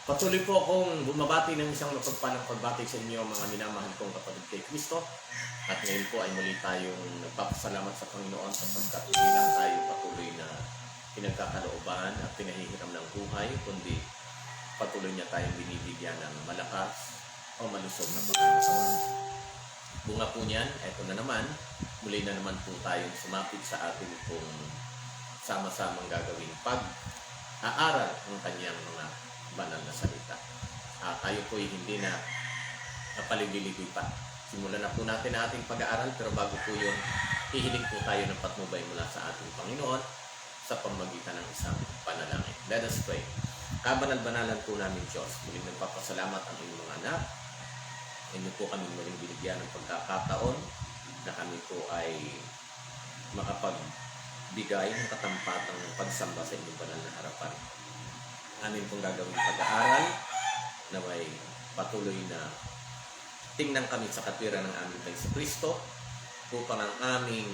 Patuloy po akong bumabati ng isang mapagpalang pagbati sa inyo mga minamahal kong kapatid kay Kristo. At ngayon po ay muli tayong nagpapasalamat sa Panginoon sapagkat hindi lang tayo patuloy na pinagkakalooban at pinahihiram ng buhay, kundi patuloy niya tayong binibigyan ng malakas o malusog na pagkakatawan. Bunga po niyan, eto na naman, muli na naman po tayong sumapit sa ating pong sama-samang gagawing pag-aaral ng kanyang mga banal na salita. Tayo po hindi na napaligiligoy pa. Simulan na po natin ang ating pag-aaral, pero bago po yun, hihiling po tayo ng patnubay mula sa ating Panginoon sa pamamagitan ng isang panalangin. Let us pray. Kabanal-banalan po namin Diyos, muling nagpapasalamat ang inyong mga anak. Inyo po kami muling binigyan ng pagkakataon na kami po ay makapagbigay ng katampatang pagsamba sa inyong banal na harapan. Amin pong gagawin pag-aaral na may patuloy na tingnan kami sa katwiran ng aming Panginoon Kristo upang ang aming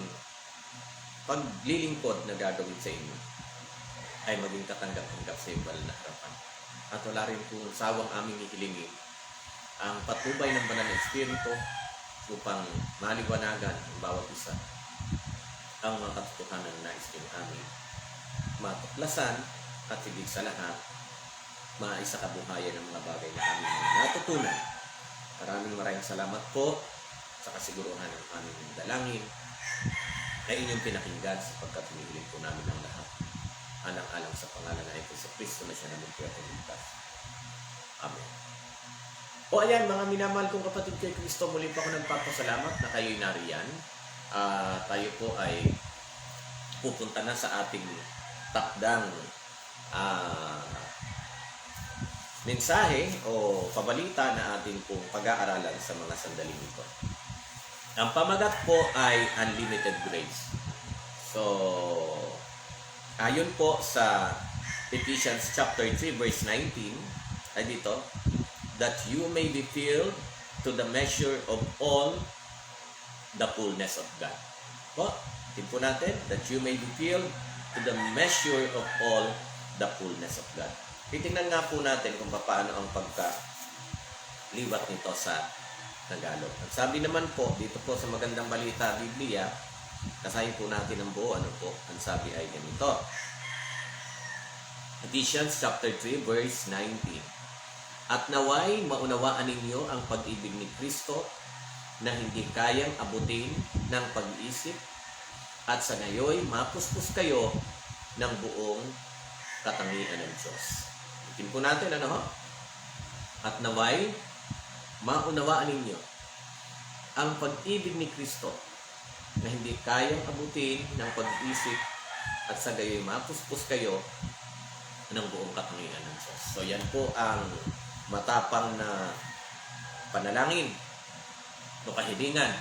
paglilingkod na gagawin sa inyo ay maging katanggap-tanggap sa iyong banal na harapan. At wala rin pong sawang aming ihilingin ang patnubay ng banal na Espiritu upang maliwanagan ang bawat isa ang mga katotohanan na nais din aming matuklasan at higit sa lahat maisakabuhayan ng mga bagay na aming natutunan. Maraming salamat po sa kasiguruhan ng aming dalangin na inyong pinakinggan sapagkat hinihiling po namin ang lahat. Alang-alang sa pangalan na ito sa Kristo na siya namin po at ligtas. Amen. O ayan, mga minamahal kong kapatid kay Kristo, muli po ako nagpapasalamat na kayo'y nariyan. Tayo po ay pupunta na sa ating takdang mensahe o pabalita na ating pong pag-aaralan sa mga sandaling ito. Ang pamagat po ay Unlimited Grace. So, ayon po sa Ephesians chapter 3 verse 19 ay dito, that you may be filled to the measure of all the fullness of God. Po, po natin, that you may be filled to the measure of all the fullness of God. Titingnan nga po natin kung paano ang pagkaliwat nito sa Tagalog. Ang sabi naman po, dito po sa Magandang Balita, Biblia, kasahin po natin ang buo. Ano po? Ang sabi ay ganito. Ephesians chapter 3 verse 19. At naway maunawaan ninyo ang pag-ibig ni Kristo na hindi kayang abutin ng pag-iisip at sa ngayoy mapuspos kayo ng buong katangian ng Diyos. Itin po natin, ano ho? At naway, maunawaan ninyo ang pag-ibig ni Kristo na hindi kayang abutin ng pag-isip at sa gayoy mapuspos kayo ng buong katangian ng Diyos. So yan po ang matapang na panalangin o kahilingan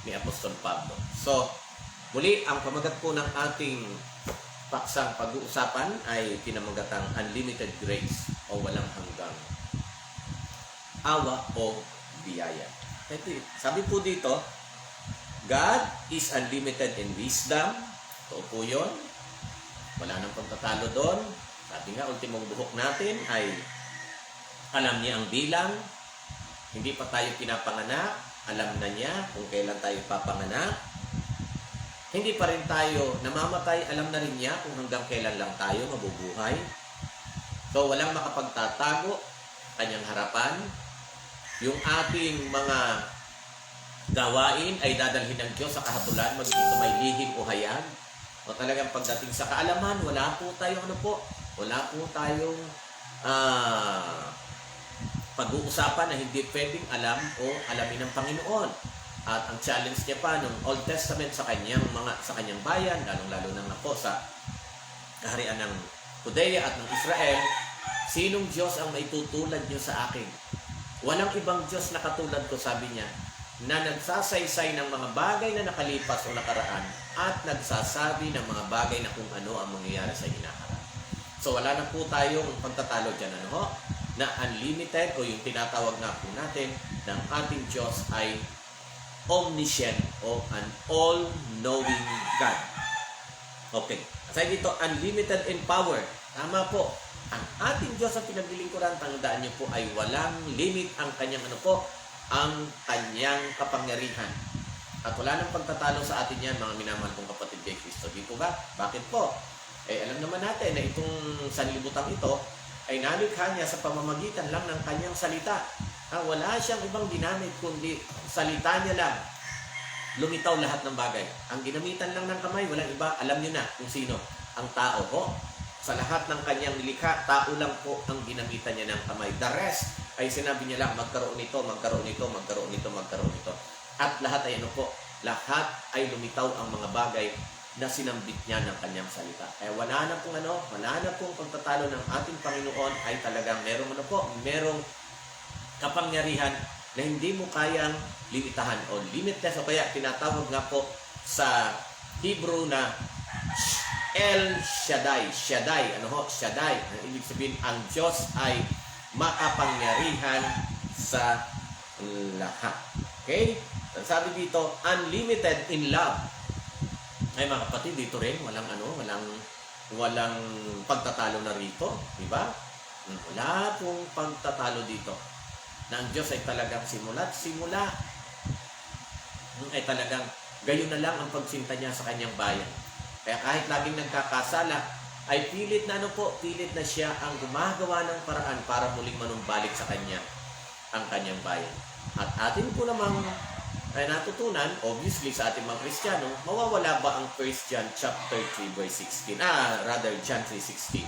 ni Apostol Pablo. So, muli, ang pamagat po ng ating paksang pag-uusapan ay pinamagatang Unlimited Grace o walang hanggang awa o biyaya. Sabi po dito, God is unlimited in wisdom. Ito po yun. Wala nang pagtatalo doon. Sabi nga, ultimong buhok natin ay alam niya ang bilang. Hindi pa tayo pinapanganak. Alam na niya kung kailan tayo papanganak. Hindi pa rin tayo namamatay, alam na rin niya kung hanggang kailan lang tayo mabubuhay. So, walang makapagtatago kanyang harapan. Yung ating mga gawain ay dadalhin ng Diyos sa kahatulan, maging ito may lihim o hayag. O talagang pagdating sa kaalaman, wala po tayong wala po tayong pag-uusapan na hindi pwedeng alam o alamin ng Panginoon. At ang challenge niya pa ng Old Testament sa kanyang bayan, lalong-lalo na po sa kaharian ng Judea at ng Israel, sinong Diyos ang maitutulad niyo sa akin? Walang ibang Diyos na katulad ko, sabi niya, na nagsasaysay ng mga bagay na nakalipas o nakaraan at nagsasabi ng mga bagay na kung ano ang mangyayari sa hinaharap. So wala na po tayong pagtatalo dyan, na unlimited o yung tinatawag nga po natin ng ating Diyos ay omniscient o an all-knowing God. Okay. Kasi dito, unlimited in power. Tama po. Ang ating Diyos sa pinaglilingkuran, tandaan niyo po, ay walang limit ang kanyang ang kanyang kapangyarihan. At wala nang pagtatalo sa atin yan, mga minamahal kong kapatid kay Kristo. Di po ba? Bakit po? Alam naman natin na itong sanlibutan ito ay nalikha niya sa pamamagitan lang ng kanyang salita. Wala siyang ibang ginamit kundi salita niya lang. Lumitaw lahat ng bagay. Ang ginamitan lang ng kamay, walang iba. Alam niyo na kung sino. Ang tao ho. Sa lahat ng kanyang nilikha, tao lang po ang ginamitan niya ng kamay. The rest ay sinabi niya lang, magkaroon nito, magkaroon nito, magkaroon nito, magkaroon nito. At lahat ay lahat ay lumitaw ang mga bagay na sinambit niya ng kanyang salita. Wala na pong pagtatalo ng ating Panginoon ay talagang merong kapangyarihan na hindi mo kayang limitahan o limitless, o kaya tinatawag nga po sa Hebrew na El Shaddai. Shaddai. Shaddai. Ang ibig sabihin, ang Diyos ay makapangyarihan sa lahat. Okay? Sabi dito, unlimited in love. Ay mga kapatid, dito rin walang pagtatalo na rito, di ba? Wala pong pagtatalo dito. Na ang Diyos ay talagang simula ay talagang gayon na lang ang pagsinta niya sa kanyang bayan. Kaya kahit laging nagkakasala, ay pilit na siya ang gumagawa ng paraan para muling manumbalik sa kanya ang kanyang bayan. At atin po namang ay natutunan, obviously sa ating mga Kristiyano, mawawala ba ang 1 John chapter 3 verse 16? John 3:16.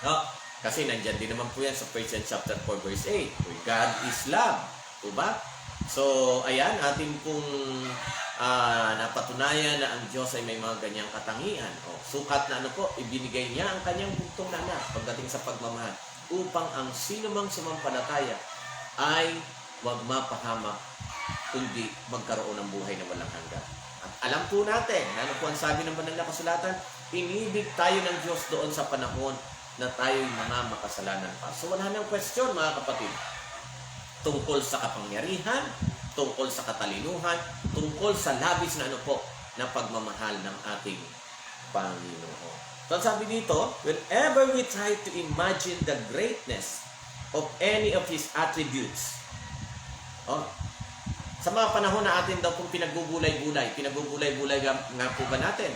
No? Kasi nandyan din naman po yan sa 1 John chapter 4 verse 8. For God is love. Diba? So, ayan, atin pong napatunayan na ang Diyos ay may mga ganyang katangian. Sukat na ibinigay niya ang kanyang bugtong na anak pagdating sa pagmamahal upang ang sinumang sumampalataya ay huwag mapahamak kundi magkaroon ng buhay na walang hanggan. At alam po natin, po ang sabi ng banal na kasulatan, inibig tayo ng Diyos doon sa panahon na tayo'y mga makasalanan pa. So wala nang question mga kapatid. Tungkol sa kapangyarihan, tungkol sa katalinuhan, tungkol sa labis na na pagmamahal ng ating Panginoon. So sabi dito, whenever we try to imagine the greatness of any of His attributes, sa mga panahon na atin daw kung pinagbubulay-bulay nga po ba natin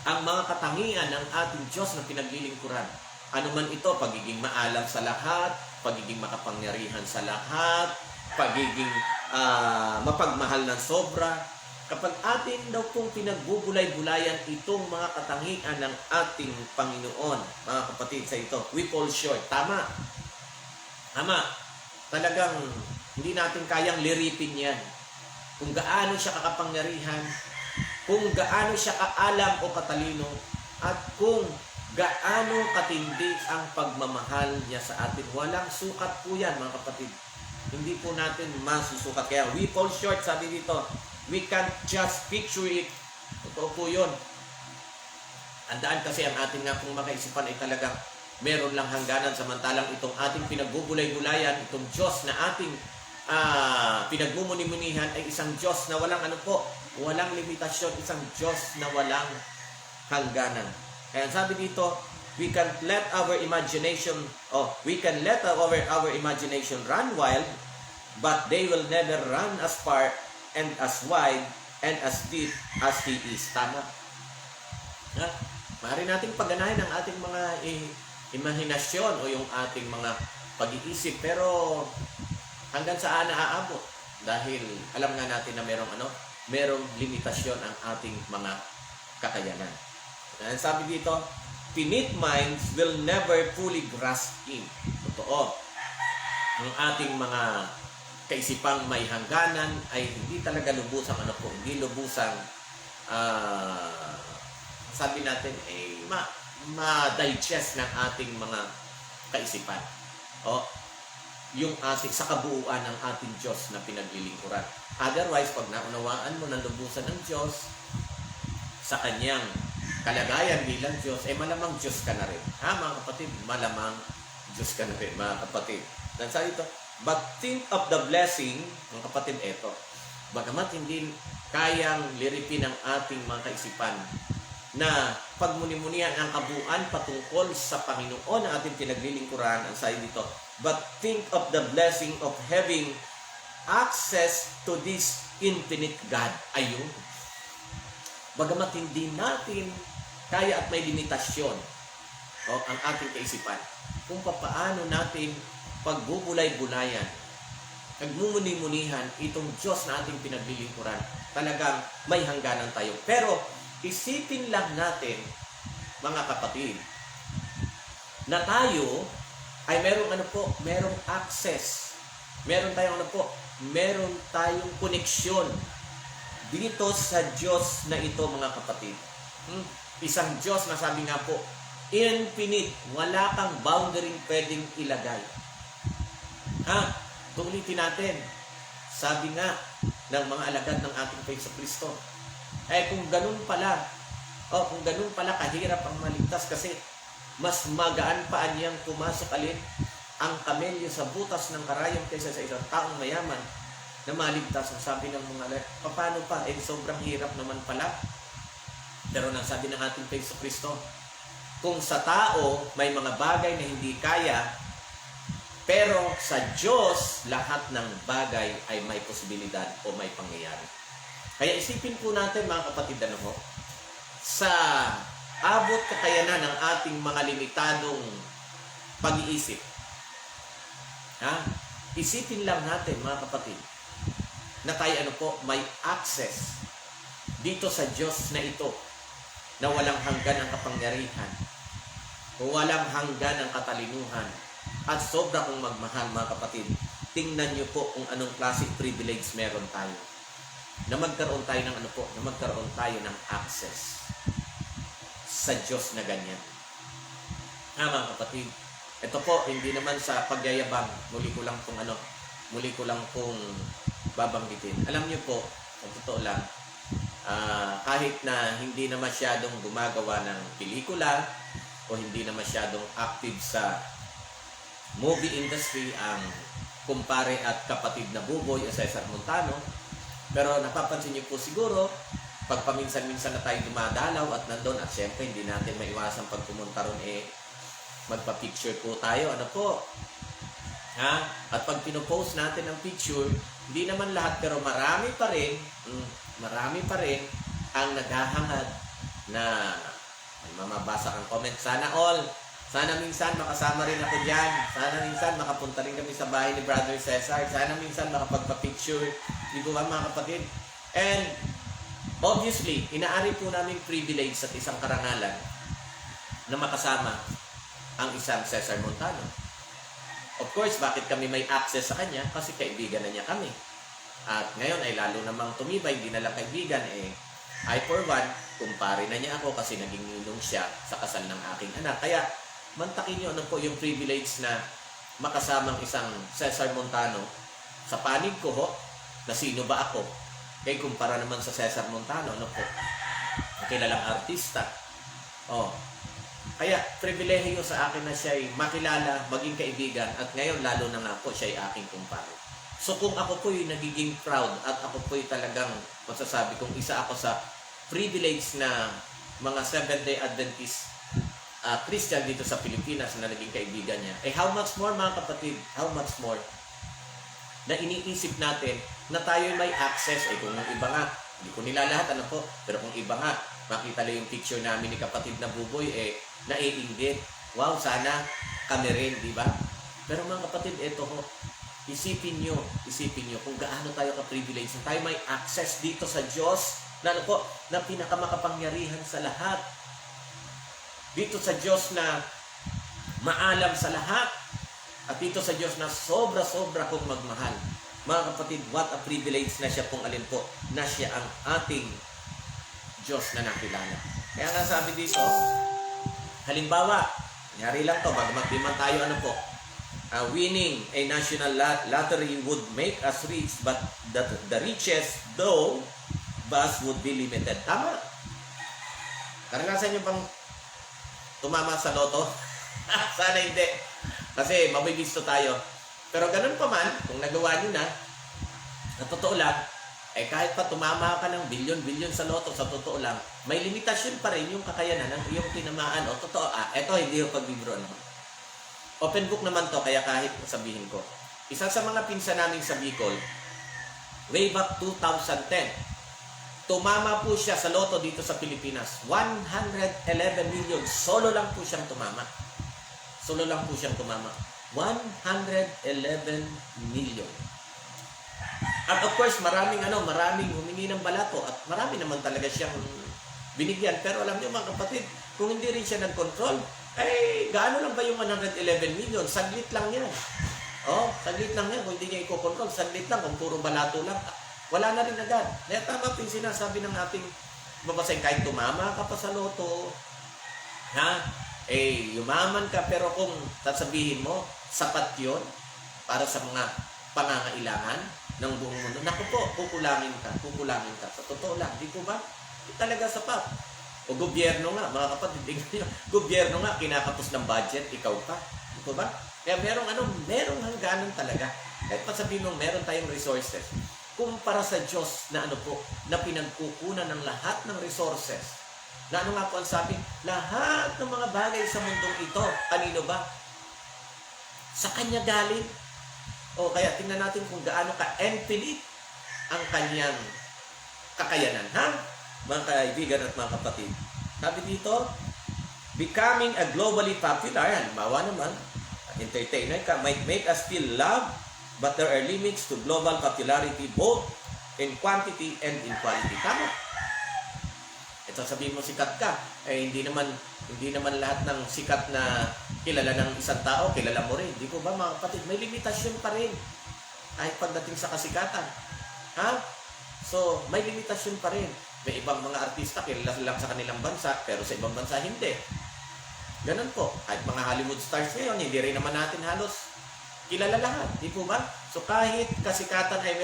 ang mga katangian ng ating Diyos na pinaglilingkuran. Ano man ito, pagiging maalam sa lahat, pagiging makapangyarihan sa lahat, pagiging mapagmahal ng sobra. Kapag atin daw pong pinagbubulay-bulayan itong mga katangian ng ating Panginoon, mga kapatid, sa ito, we fall short. Tama. Talagang hindi natin kayang liripin yan. Kung gaano siya kakapangyarihan, kung gaano siya kaalam o katalino, at kung gaano katindi ang pagmamahal niya sa atin. Walang sukat po yan, mga kapatid. Hindi po natin masusukat. Kaya we fall short, sabi dito. We can't just picture it. Totoo po yun. Andaan kasi ang ating nga pong makaisipan ay talagang meron lang hangganan, samantalang itong ating pinagbubulay-bulayan, itong Diyos na ating pinagmumuni-munihan ay isang Diyos na walang walang limitasyon, isang Diyos na walang hangganan. Kaya sabi dito, we can let our imagination run wild, but they will never run as far and as wide and as deep as He is. Tama. Maaari nating pagganahin ang ating mga imahinasyon o yung ating mga pag-iisip, pero hanggang saan naaabot? Dahil alam nga natin na merong limitasyon ang ating mga kakayanan. And sabi dito, finite minds will never fully grasp Him. Totoo. Ang ating mga kaisipang may hangganan ay hindi talaga lubusang hindi lubusang sabi natin ma-digest ng ating mga kaisipan. Yung ating sa kabuuan ng ating Diyos na pinaglilingkuran. Otherwise, pag naunawaan mo ng lubusan ng Diyos sa kanyang kalagayan bilang Diyos, malamang Diyos ka na rin. Mga kapatid, malamang Diyos ka na rin, mga kapatid. Dan sa ito, but think of the blessing, mga kapatid, bagamat hindi kayang liripin ang ating mga kaisipan, na pagmuni-munihan ang kabuuan patungkol sa Panginoon na ating pinaglilingkuran. Ang sabi dito, but think of the blessing of having access to this infinite God. Ayun. Bagamat hindi natin kaya at may limitasyon ang ating kaisipan, kung paano natin pagbubulay-bulayan, nagmumuni-munihan itong Diyos na ating pinaglilingkuran, talagang may hangganan tayo. Pero isipin lang natin, mga kapatid, na tayo ay merong access. Meron tayong koneksyon dito sa Diyos na ito, mga kapatid. Isang Diyos na sabi nga po, infinite, wala kang boundary pwedeng ilagay. Tulitin natin, sabi nga ng mga alagad ng ating Jesucristo, kung ganun pala kahirap ang maligtas, kasi mas magaan pa niyang pumasok ang kamelyo sa butas ng karayom kaysa sa isang taong mayaman na maligtas. Ang sabi ng mga alagad, paano pa? Sobrang hirap naman pala. Pero nang sabi ng ating Jesucristo, kung sa tao may mga bagay na hindi kaya, pero sa Diyos lahat ng bagay ay may posibilidad o may pangyayari. Kaya isipin po natin, mga kapatid, sa abot kakayanan ng ating mga limitadong pag-iisip. Isipin lang natin, mga kapatid, na tayo may access dito sa Diyos na ito, na walang hanggan ang kapangyarihan, walang hanggan ang katalinuhan, at sobra kong magmahal, mga kapatid. Tingnan niyo po kung anong klaseng privilege meron tayo, na magkaroon tayo ng access sa Diyos na ganyan. Mga kapatid, ito po, hindi naman sa pagyayabang, muli ko lang pong babanggitin. Alam niyo po, sa totoo lang, kahit na hindi na masyadong gumagawa ng pelikula o hindi na masyadong active sa movie industry ang kumpare at kapatid na Buboy o Cesar Montano, pero napapansin niyo po siguro, pag paminsan-minsan na tayo dumadalaw at nandun, at syempre hindi natin maiwasan pag pumunta ron, magpa-picture po tayo, at pag pinopost natin ang picture, hindi naman lahat, pero marami pa rin ang naghahangad na mamabasa ang comment. Sana minsan makasama rin ako dyan. Sana minsan makapunta rin kami sa bahay ni Brother Cesar. Sana minsan makapagpa-picture. Di ba, mga kapatid? And obviously, inaari po namin privilege at isang karangalan na makasama ang isang Cesar Montano. Of course, bakit kami may access sa kanya? Kasi kaibigan na niya kami. At ngayon ay lalo namang tumibay, hindi na lang kaibigan, I for one, kumpare na niya ako kasi naging ninong siya sa kasal ng aking anak. Kaya mantakin niyo yung privilege na makasamang isang Cesar Montano sa panig ko na sino ba ako? Kaya kumpara naman sa Cesar Montano, ang kilalang artista. Kaya pribilehiyo sa akin na siya'y makilala, maging kaibigan, at ngayon lalo na nga po siya'y aking kumpare. So kung ako po'y nagiging proud at ako po'y talagang masasabi kung isa ako sa privilege na mga Seventh-day Adventist Christian dito sa Pilipinas na naging kaibigan niya, how much more, mga kapatid, how much more na iniisip natin na tayo may access. Kung yung iba nga, hindi ko nila lahat, pero kung iba nga, makita lang yung picture namin ni kapatid na Buboy, naiinggit. Wow, sana kami rin, di ba? Pero mga kapatid, isipin nyo kung gaano tayo ka-privilege na tayo may access dito sa Diyos na pinakamakapangyarihan sa lahat. Dito sa Diyos na maalam sa lahat. At dito sa Diyos na sobra-sobra kong magmahal. Mga kapatid, what a privilege na siya pong na siya ang ating Diyos na nakilala. Kaya nga sabi dito, halimbawa, nangyari lang to, bagamat di man tayo winning a national lottery would make us rich, but the richest though bus would be limited. Tama. Karanasan nyo bang tumama sa loto? Sana hindi. Kasi mabibisto tayo. Pero ganun pa man, kung nagawa nyo na totoo lang, Eh kahit pa tumama ka ng bilyon-bilyon sa loto, sa totoo lang, may limitasyon pa rin yung kakayanan ng iyong tinamaan. O totoo, eto hindi yung pagbibiro naman. Open book naman to, kaya kahit sabihin ko. Isa sa mga pinsan namin sa Bicol, way back 2010, tumama po siya sa loto dito sa Pilipinas. 111 million. Solo lang po siyang tumama. Solo lang po siyang tumama. 111 million. At of course, maraming humingi ng balato at marami naman talaga siyang binigyan. Pero alam niyo mga kapatid, kung hindi rin siya nag-control, ay gaano lang ba yung 111 million? Saglit lang yan. Oh, saglit lang yan. Kung hindi niya i-control, saglit lang. Kung puro balato lang, wala na rin agad. Kaya tama po yung sinasabi ng ating babasahin, kahit tumama ka pa sa loto, yumaman ka, pero kung sasabihin mo, sapat yun para sa mga pangangailangan ng buong mundo. Naku po, kukulangin ka. Sa totoo lang, di po ba? Di talaga sapat. O gobyerno nga, mga kapatid, gobyerno nga, kinakapos ng budget, ikaw pa. Di po ba? Kaya merong hangganan talaga. Kahit pa sabihin mo, meron tayong resources. Kumpara sa Diyos na na pinagkukunan ng lahat ng resources. Na nga po ang sabi, lahat ng mga bagay sa mundong ito, kanino ba? Sa Kanya galing. O kaya tingnan natin kung gaano ka-infinite ang Kanyang kakayanan. Mga kaibigan at mga kapatid. Sabi dito, becoming a globally popular, halimbawa naman, entertainer ka, might make us feel loved, but there are limits to global popularity both in quantity and in quality. Tama. Ito sabihin mo sikat ka, hindi naman lahat ng sikat na kilala ng isang tao, kilala mo rin. Di po ba mga kapatid, may limitasyon pa rin. Kahit pagdating sa kasikatan. So, may limitasyon pa rin. May ibang mga artista, kilala lang sa kanilang bansa, pero sa ibang bansa hindi. Ganun po. Kahit mga Hollywood stars ngayon, hindi rin naman natin halos kilala lahat. Di po ba? So, kahit kasikatan ay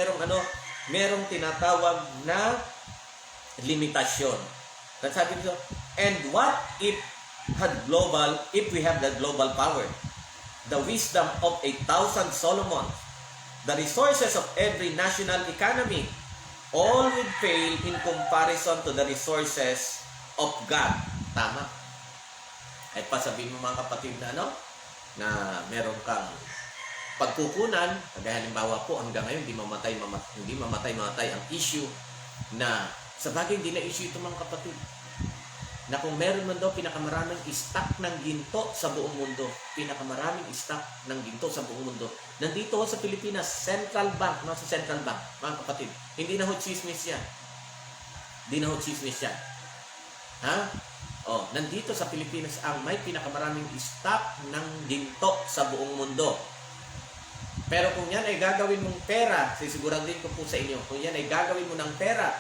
merong tinatawag na limitasyon. Sabi nito, and what if we have the global power, the wisdom of 1,000 Solomon, the resources of every national economy, all would fail in comparison to the resources of God. Tama. At pasabihin mo mga kapatid na meron kang pagkukunan, kagaya halimbawa po hanggang ngayon hindi mamatay ang issue na sa bagay hindi na issue ito mga kapatid. Na kung meron man daw pinakamaraming stock ng ginto sa buong mundo, pinakamaraming stock ng ginto sa buong mundo, nandito sa Pilipinas, Central Bank, nasa Central Bank, mga kapatid. Hindi na ho chismis yan. Nandito sa Pilipinas ang may pinakamaraming stock ng ginto sa buong mundo. Pero kung yan ay gagawin mong pera, sisiguraduhin ko po sa inyo, kung yan ay gagawin mo ng pera,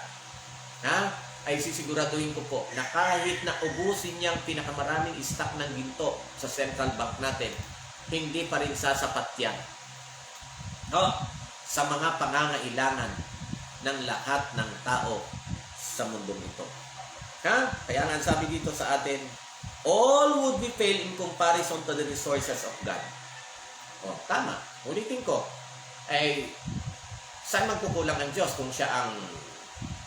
ay sisiguraduhin ko po na kahit na ubusin niyang pinakamaraming stock ng ginto sa Central Bank natin, hindi pa rin sasapat yan sa mga pangangailangan ng lahat ng tao sa mundong ito. Kaya nga sabi dito sa atin, all would be fail in comparison to the resources of God. Tama. Ulitin ko, saan magkukulang ang Diyos kung siya ang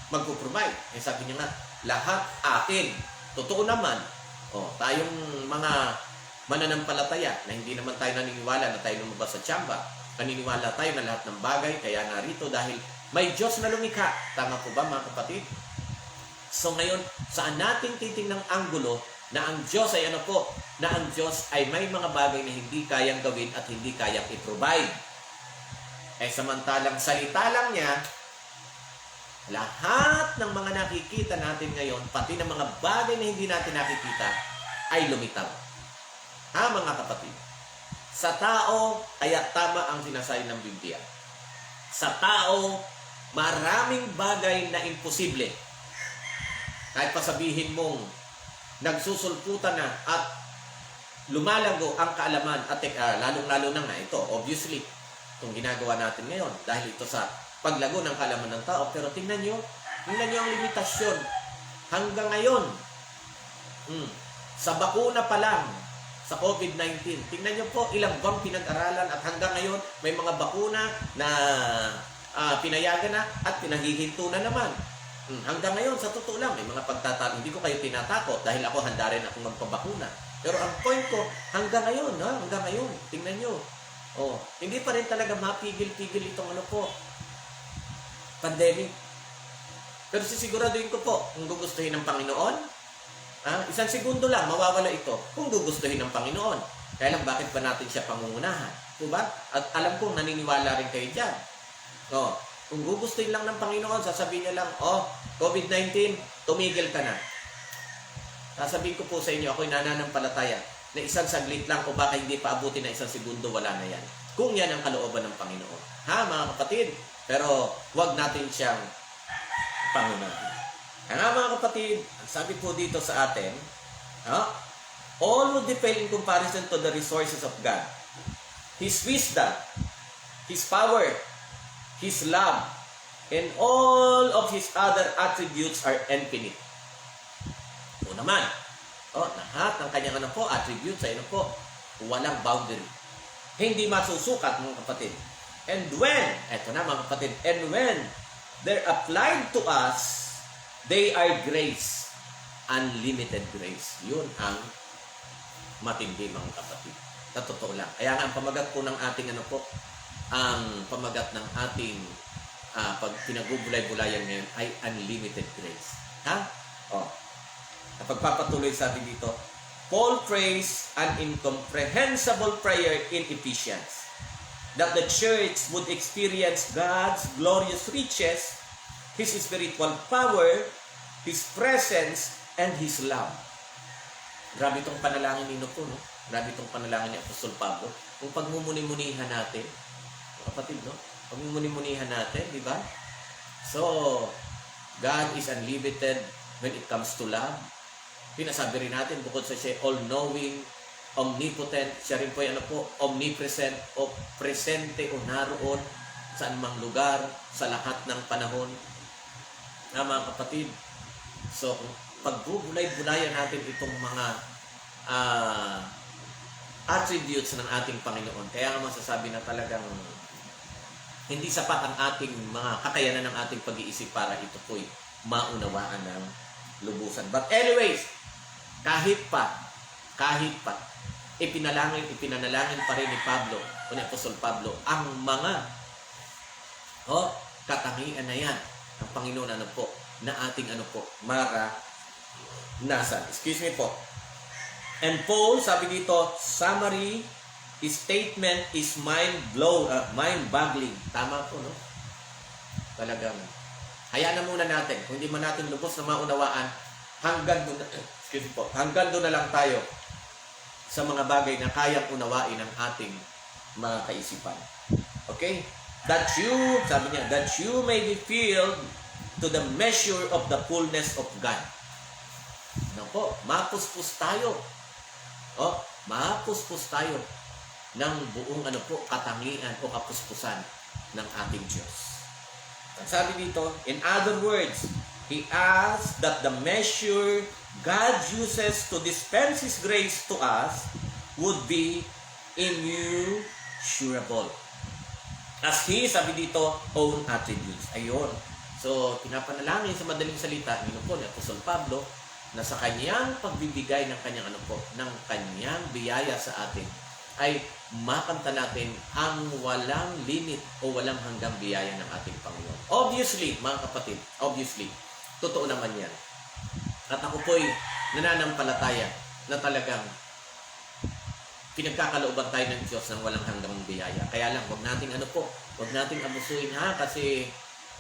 magpo-provide? Sabi niya nga, lahat atin. Totoo naman, tayong mga mananampalataya na hindi naman tayo naniniwala na tayo lumabas sa tsamba. Naniniwala tayo na lahat ng bagay kaya narito dahil may Diyos na lumikha. Tama po ba mga kapatid? So ngayon, saan natin titingnang anggulo na ang Diyos ay na ang Diyos ay may mga bagay na hindi kayang gawin at hindi kayang i-provide. Samantalang salita lang niya, lahat ng mga nakikita natin ngayon, pati ng mga bagay na hindi natin nakikita, ay lumitaw. Mga kapatid. Sa tao, kaya tama ang sinasabi ng Biblia. Sa tao, maraming bagay na imposible. Kahit pa sabihin mong nagsusulputan na at lumalago ang kaalaman at lalong-lalo na nga ito, obviously, itong ginagawa natin ngayon dahil ito sa paglago ng kaalaman ng tao. Pero tingnan nyo ang limitasyon hanggang ngayon. Sa bakuna pa lang, sa COVID-19, tingnan nyo po ilang buwang pinag-aralan at hanggang ngayon may mga bakuna na pinayagan na at pinahihinto na naman. Hanggang ngayon, sa totoo lang, may mga pagtatalo. Hindi ko kayo tinatakot dahil ako handa rin akong magpabakuna. Pero ang point ko, hanggang ngayon, hanggang ngayon, tingnan nyo. Hindi pa rin talaga mapigil-pigil itong pandemic. Pero sisiguraduhin ko po, kung gugustuhin ng Panginoon, isang segundo lang, mawawala ito. Kung gugustuhin ng Panginoon. Kaya lang, bakit ba natin siya pangungunahan? Diba? At alam kong naniniwala rin kayo dyan. Kung gugustuhin lang ng Panginoon, sasabihin niya lang, COVID-19, tumigil ka na. Sasabihin ko po sa inyo, ako'y nananampalataya na isang saglit lang o baka hindi pa abutin na isang segundo, wala na yan. Kung yan ang kalooban ng Panginoon. Mga kapatid? Pero huwag natin siyang pangunahin. Mga kapatid, ang sabi po dito sa atin, all would depend in comparison to the resources of God. His wisdom, His power, His love, and all of His other attributes are infinite. Naman, lahat ng kanyang attributes ay walang boundary. Hindi masusukat, mga kapatid. And when, eto na mga kapatid, and when they're applied to us, they are grace. Unlimited grace. Yun ang matindi, mga kapatid. Sa totoo lang. Kaya nga, ang pamagat po ng ating ang pamagat ng ating pag pinagubulay-bulayan ngayon ay unlimited grace. Pagpapatuloy sabi dito, Paul prays an incomprehensible prayer in Ephesians that the church would experience God's glorious riches, His spiritual power, His presence, and His love. Grabe itong panalangin ni Nupo, no? Grabe itong panalangin ni Apostol Pablo. Kung pagmumuni-munihan natin, kapatid, no? Pagmumuni-munihan natin, di ba? So, God is unlimited when it comes to love. Pinasabi rin natin, bukod sa siya all-knowing, omnipotent, siya rin po ay omnipresent o presente o naroon sa anumang lugar, sa lahat ng panahon. Mga kapatid, so pagbubulay-bulayan natin itong mga attributes ng ating Panginoon. Kaya nga masasabi na talagang hindi sapat ang ating mga kakayanan ng ating pag-iisip para ito po'y maunawaan ng lubusan. But anyways, kahit pa, ipinanalangin pa rin ni Pablo, o ni Apostol Pablo, ang mga katangian na yan, ang Panginoon na ating maranasan. Excuse me po. And Paul, sabi dito, summary statement is mind-boggling. Tama po, no? Talagang, hayaan na muna natin. Kung hindi man natin lubos na maunawaan, hanggang doon na lang tayo sa mga bagay na kayang unawain ng ating mga kaisipan. Okay? Sabi niya, that you may be filled to the measure of the fullness of God. Mapuspos tayo. Mapuspos tayo ng buong katangian o kapuspusan ng ating Diyos. Sabi dito, in other words, He asks that the measure God uses to dispense His grace to us would be immeasurable. As He, sabi dito, own attributes. Ayun. So, pinapanalangin sa madaling salita, ni Apostol Pablo, na sa kanyang pagbibigay ng kanyang ng kanyang biyaya sa atin, ay makanta natin ang walang limit o walang hanggang biyaya ng ating Panginoon. Obviously, mga kapatid, totoo naman yan. At ako po'y nananampalataya na talagang pinagkakalooban tayo ng Diyos ng walang hanggang biyaya. Kaya lang, huwag nating abusuin kasi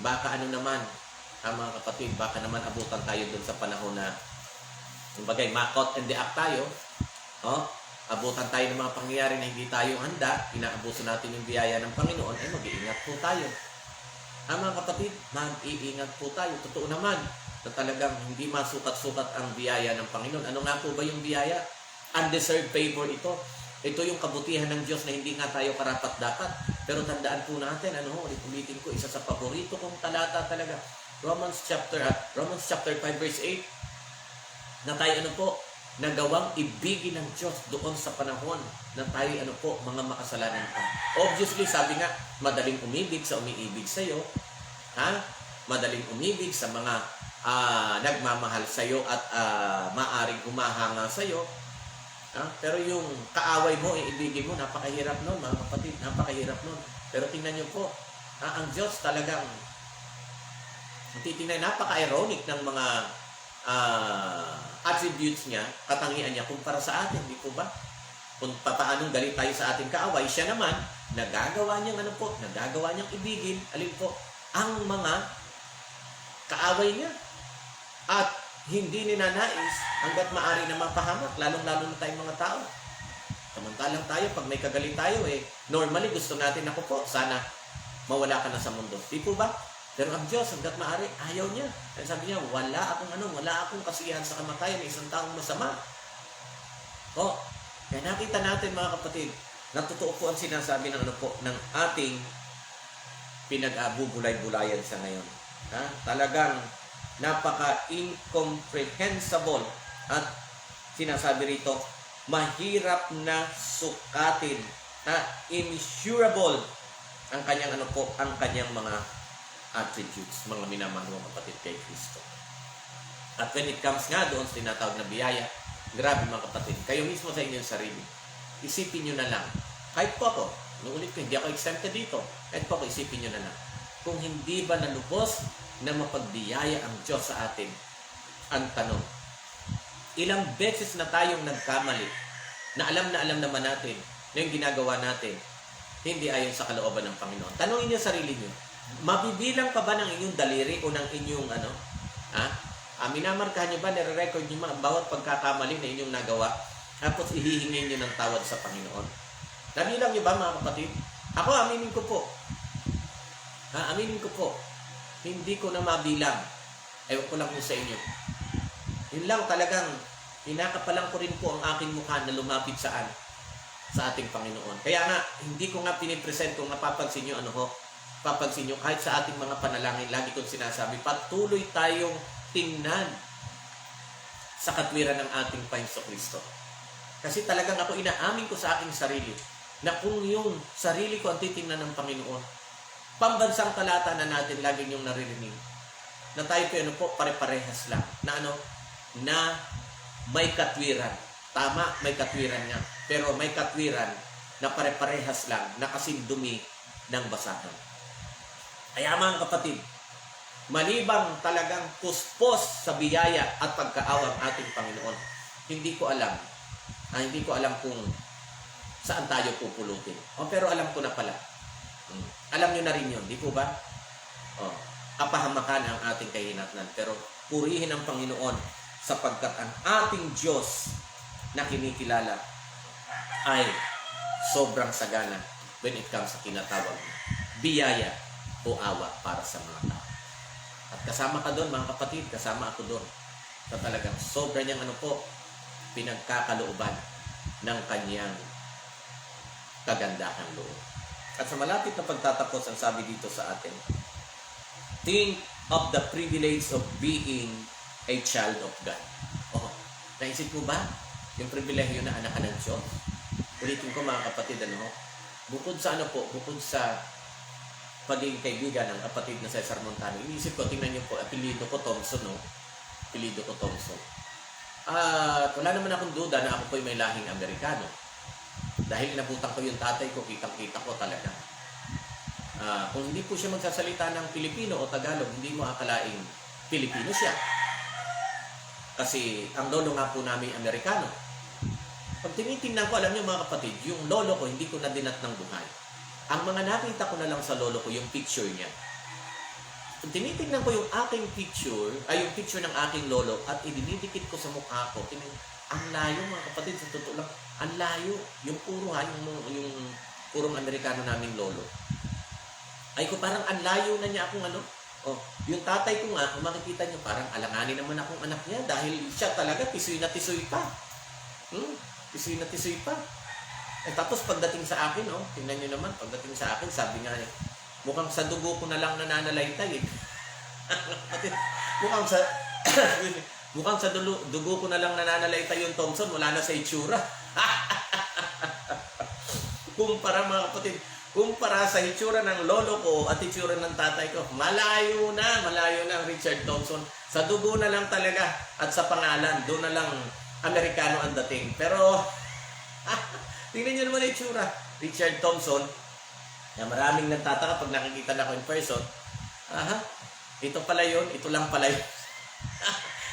baka mga kapatid, baka naman abutan tayo dun sa panahon na kumbagay, makot and the act tayo, abutan tayo ng mga pangyayari na hindi tayo handa, inaabuso natin yung biyaya ng Panginoon, ay mag-iingat po tayo. Mga kapatid, mag-iingat po tayo. Totoo naman na talagang hindi masukat-sukat ang biyaya ng Panginoon. Ano nga po ba yung biyaya? Undeserved favor ito. Ito yung kabutihan ng Diyos na hindi nga tayo karapat-dapat. Pero tandaan po natin, ulitin ko, isa sa paborito kong talata talaga. Romans chapter 5 verse 8 na tayo nagawang ibigin ng Diyos doon sa panahon na tayo mga makasalanan pa. Obviously, sabi nga, madaling umibig sa umiibig sa iyo, madaling umibig sa mga nagmamahal sa iyo at maaring humahanga sa iyo. Pero yung kaaway mo, iibigin mo, napakahirap nun, mga kapatid, napakahirap nun. Pero tingnan niyo po, ang Diyos talagang, titingnan, napaka-ironic ng mga attributes niya, katangian niya kumpara sa atin, di po ba? Kung paanong galit tayo sa ating kaaway, siya naman, nagagawa niyang nagagawa niyang ibigin, alin po, ang mga kaaway niya. At hindi ninanais hanggat maaari na mapahamak, lalong-lalo na tayong mga tao. Samantalang tayo, pag may kagalit tayo, normally gusto natin, sana mawala ka na sa mundo. Di po ba? Pero ang Diyos, hanggat maaari, ayaw niya. Kaya sabi niya, wala akong kasiyahan sa kamatayan ng isang taong masama. Kaya nakita natin, mga kapatid, na totoo po ang sinasabi ng ng ating pinag-abubulay-bulayan sa ngayon. Talagang napaka-incomprehensible at sinasabi rito, mahirap na sukatin, immeasurable ang kanyang ang kanyang mga attributes, mga minamahal ng kapatid kay Kristo. At when it comes nga doon sa tinatawag na biyaya, grabe mga kapatid, kayo mismo sa inyong sarili, isipin nyo na lang, kahit po ako, nuulit ko, hindi ako exempted dito, kahit po ako, isipin nyo na lang, kung hindi ba nalubos na mapagbiyaya ang Diyos sa atin, ang tanong, ilang beses na tayong nagkamali, na alam naman natin, na yung ginagawa natin, hindi ayon sa kalooban ng Panginoon. Tanongin niyo sarili niyo, mabibilang pa ba ng inyong daliri o ng inyong minamarkahan niyo ba, nire-record niyo bawat pagkakamali na inyong nagawa, tapos ihihingin niyo ng tawad sa Panginoon? Nabilang niyo ba, mga kapatid? Ako, aminin ko po. Aminin ko po. Hindi ko na mabilang. Ewan ko lang po sa inyo. Yun lang talagang, hinakapalang ko rin po ang aking mukha na lumapit sa ating Panginoon. Kaya nga, hindi ko nga pinipresent kung napapansin nyo, papansin nyo, kahit sa ating mga panalangin, lagi kong sinasabi, patuloy tayong tingnan sa katwiran ng ating Panginoon Kristo. Kasi talagang ako inaamin ko sa aking sarili, na kung yung sarili ko ang titingnan ng Panginoon, pambansang talata na natin, lagi niyong naririnig, na tayo po, pare-parehas lang, na may katwiran. Tama, may katwiran niya. Pero may katwiran na pare-parehas lang, na kasing dumi ng basahan. Kaya mga kapatid, malibang talagang puspos sa biyaya at pagkaawang ating Panginoon, hindi ko alam kung saan tayo pupulutin. Pero alam ko na pala. Alam nyo na rin yun, di po ba? Kapahamakan ang ating kahinatnan. Pero purihin ang Panginoon sapagkat ang ating Diyos na kinikilala ay sobrang sagana when it comes sa tinatawag biyaya o awa para sa mga tao. At kasama ka doon, mga kapatid, kasama ako doon, na talagang sobra niyang pinagkakalooban ng kanyang kagandahang loob. At sa malapit na pagtatapos, ang sabi dito sa atin, think of the privilege of being a child of God. Naisip mo ba yung pribilehyo na anak ka ng Diyos? Ulitin ko, mga kapatid, bukod sa bukod sa pagiging kaibigan ng kapatid na Cesar Montano, iniisip ko, tingnan niyo po, apelido ko Thompson, apelido ko Thompson. At wala naman akong duda na ako po'y may lahing Amerikano. Dahil inabutan ko yung tatay ko, kitang-kita ko talaga. Kung hindi po siya magsasalita ng Pilipino o Tagalog, hindi mo akalaing Pilipino siya. Kasi ang lolo nga po namin Amerikano. Pag tinitingnan ko, alam niyo mga kapatid, yung lolo ko hindi ko na dinat ng buhay. Ang mga nakita ko na lang sa lolo ko, yung picture niya. Pag tinitingnan ko yung aking picture, yung picture ng aking lolo, at idinidikit ko sa mukha ko, ang layo mga kapatid, sa totoo lang, ang layo. Yung puro yung purong Amerikano naming lolo. Ay ko parang ang layo na niya akong yung tatay ko nga, kung makikita niyo, parang alanganin naman akong anak niya dahil siya talaga tisoy na tisoy pa. Tisoy na tisoy pa. Tapos pagdating sa akin, tingnan niyo naman, pagdating sa akin, sabi nga niya, mukhang sa dugo ko na lang nananalaytay. Mukhang sa dugo ko na lang nananalaytay yung Thompson, wala na sa itsura. Kumpara mga kapatid, kumpara sa itsura ng lolo ko at itsura ng tatay ko, malayo na ang Richard Thompson. Sa dugo na lang talaga at sa pangalan, doon na lang Amerikano ang dating. Pero, tingnan nyo naman ang itsura. Richard Thompson, na maraming nagtataka pag nakikita na ako in person, ito pala yun, ito lang pala yun.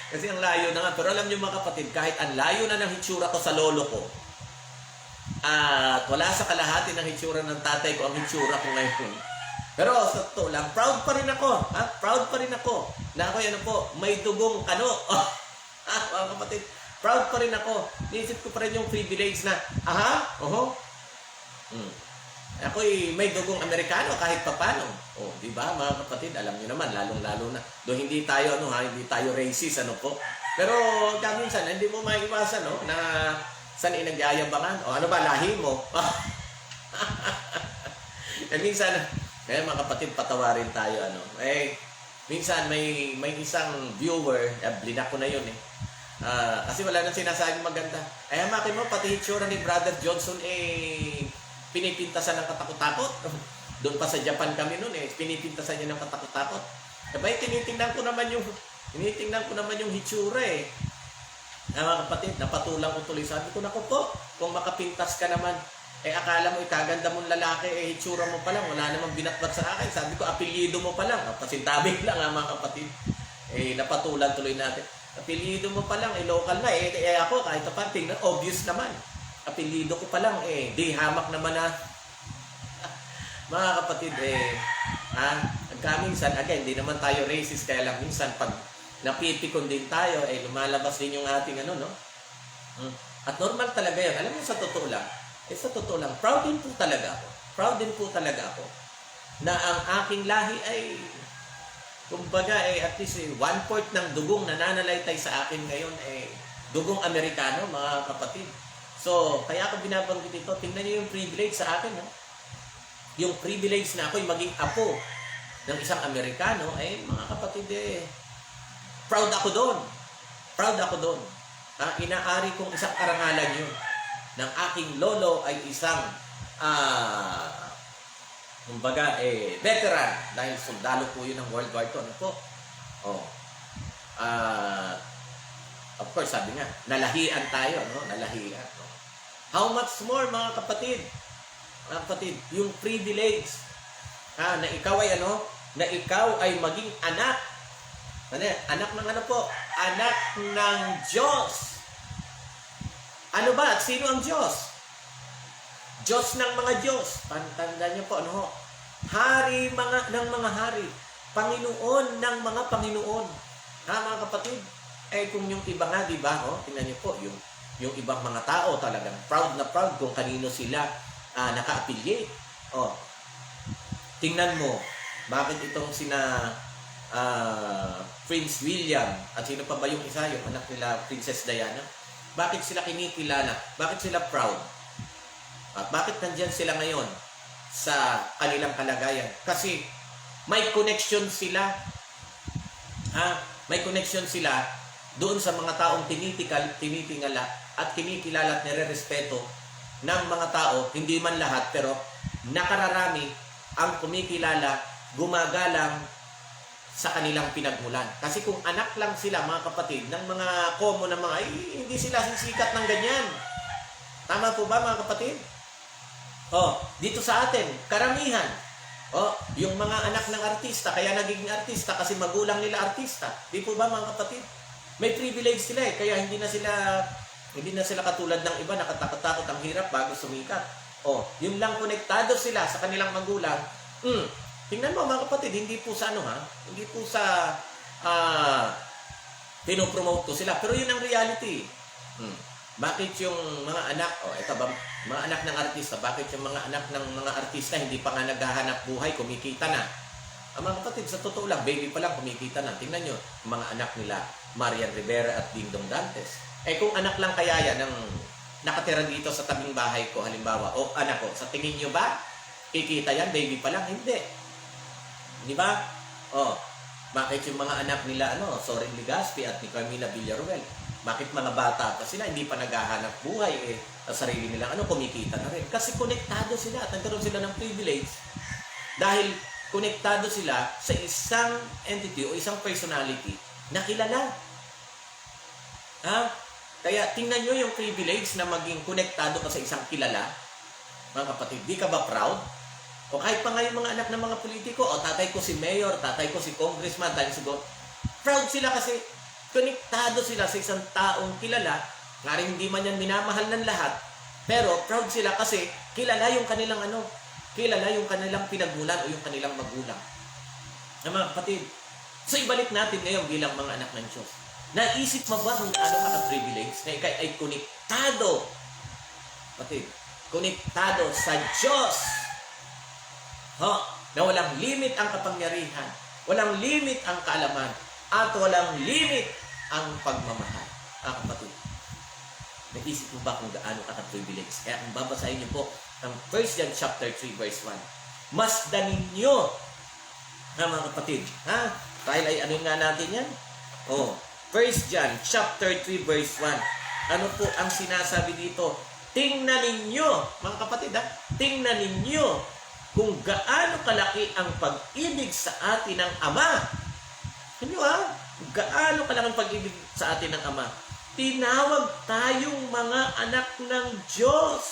Kasi ang layo na nga. Pero alam nyo mga kapatid, kahit ang layo na ng hitsura ko sa lolo ko, at wala sa kalahati ng hitsura ng tatay ko ang hitsura ko ngayon. Pero sa totoo lang, proud pa rin ako. Proud pa rin ako na ako yan po, may dugong ano. Mga kapatid, proud pa rin ako. Niisip ko pa rin yung privilege na, ako'y may dugong Amerikano kahit papano. Di ba mga kapatid, alam niyo naman, lalong-lalo na. Doon hindi tayo, hindi tayo racist, Pero minsan, hindi mo maiiwasan, na saan inagyayabangan? Ano ba, lahi mo? Minsan, mga kapatid, patawarin tayo, minsan may isang viewer, blinak ko na yun, kasi wala nang sinasabing maganda. Makin mo, pati hitsura ni Brother Johnson, pinipintasan ng katakot-takot. Doon pa sa Japan kami noon, pinipintasan niya ng katakot-takot. Tinitingnan ko naman yung hitsura, mga kapatid, napatulang ko tuloy. Sabi ko, naku po, kung makapintas ka naman, akala mo ikaganda mong lalaki, hitsura mo pa lang, wala namang binatbat sa akin. Sabi ko, apelyido mo pa lang. Pasintabing lang mga kapatid. Napatulan tuloy natin. Apelyido mo pa lang, local na. Ako, kahit pa, tingnan, obvious naman. Apelyido ko pa lang, di hamak naman na. Mga kapatid, minsan, again, hindi naman tayo racist, kaya lang minsan, pag napipikon din tayo, lumalabas din yung ating At normal talaga yun. Alam mo, sa totoo lang, proud din po talaga ako na ang aking lahi ay, kumbaga, at least 1/4 ng dugong nananalaytay sa akin ngayon, dugong Amerikano, mga kapatid. So, kaya ako binabanggit ito, tingnan niyo yung privilege sa akin, yung privilege na ako'y maging apo ng isang Amerikano, mga kapatid, proud ako doon. Inaari kong isang karangalan yun. Ng aking lolo ay isang, kumbaga, veteran. Dahil sundalo po yun ng World War II. Of course, sabi nga, nalahian tayo, nalahian. How much more, mga kapatid? Mga kapatid, yung privilege, na ikaw ay maging anak. Anak ng anak ng Diyos. Ano ba? At sino ang Diyos? Diyos ng mga Diyos. Tandaan niyo po, hari ng mga hari. Panginoon ng mga Panginoon. Mga kapatid? Kung yung iba nga, di ba? Tingnan niyo po, yung ibang mga tao talagang proud na proud kung kanino sila naka-affiliate. Tingnan mo, bakit itong Prince William at sino pa ba yung isa, yung anak nila Princess Diana, bakit sila kinikilala? Bakit sila proud? At bakit nandyan sila ngayon sa kanilang kalagayan? Kasi may connection sila. May connection sila doon sa mga taong tinitingala at kinikilala at nire-respeto ng mga tao, hindi man lahat, pero nakararami ang kumikilala, gumagalang sa kanilang pinagmulan. Kasi kung anak lang sila, mga kapatid, ng mga common na mga, hindi sila sisikat ng ganyan. Tama po ba, mga kapatid? Dito sa atin, karamihan, yung mga anak ng artista, kaya nagiging artista kasi magulang nila artista. Di po ba, mga kapatid? May privilege sila kaya hindi na sila katulad ng iba, nakatakot-takot ang hirap bago sumikat. Yun lang konektado sila sa kanilang magulang. Tingnan mo mga kapatid, hindi po sa hindi po sa pinopromote ko sila. Pero yun ang reality. Bakit yung mga anak, ito ba, mga anak ng artista, bakit yung mga anak ng mga artista hindi pa nga naghahanap buhay, kumikita na? Mga kapatid, sa totoo lang, baby pa lang kumikita na. Tingnan nyo, mga anak nila, Marian Rivera at Dingdong Dantes. Kung anak lang kaya yan ng nakatira dito sa tabing bahay ko, halimbawa, anak ko, sa tingin nyo ba, kikita yan, baby pa lang? Hindi. Di ba? Bakit yung mga anak nila, Soren Legaspi at ni Carmina Villaruel, bakit mga bata pa sila, hindi pa naghahanap buhay, sa sarili nilang kumikita na rin? Kasi konektado sila at nagkaroon sila ng privilege dahil konektado sila sa isang entity o isang personality na kilala. Kaya tingnan nyo yung privilege na maging konektado ka sa isang kilala. Mga kapatid, di ka ba proud? O kahit pa nga yung mga anak ng mga politiko, o tatay ko si mayor, tatay ko si congressman, tatay ko si proud sila kasi konektado sila sa isang taong kilala, nga rin hindi man yan minamahal ng lahat, pero proud sila kasi kilala yung kanilang kilala yung kanilang pinagmulan o yung kanilang magulang. Mga kapatid, so ibalik natin ngayon bilang mga anak ng Diyos. Naisip mo ba kung ano ka-privilege na ikaw ay konektado? Kapatid, konektado sa Diyos. Na walang limit ang kapangyarihan, walang limit ang kaalaman, at walang limit ang pagmamahal. Kapatid, naisip mo ba kung gaano ka-privilege? Kaya kung babasahin niyo po ang 1 John chapter 3 verse 1, masdanin niyo, mga kapatid, dahil ay nga natin yan? 1 John chapter 3 verse 1, ano po ang sinasabi dito? Tingnan ninyo, mga kapatid, tingnan ninyo kung gaano kalaki ang pag-ibig sa atin ng Ama. Ano gaano kalaki ang pag-ibig sa atin ng Ama? Tinawag tayong mga anak ng Diyos.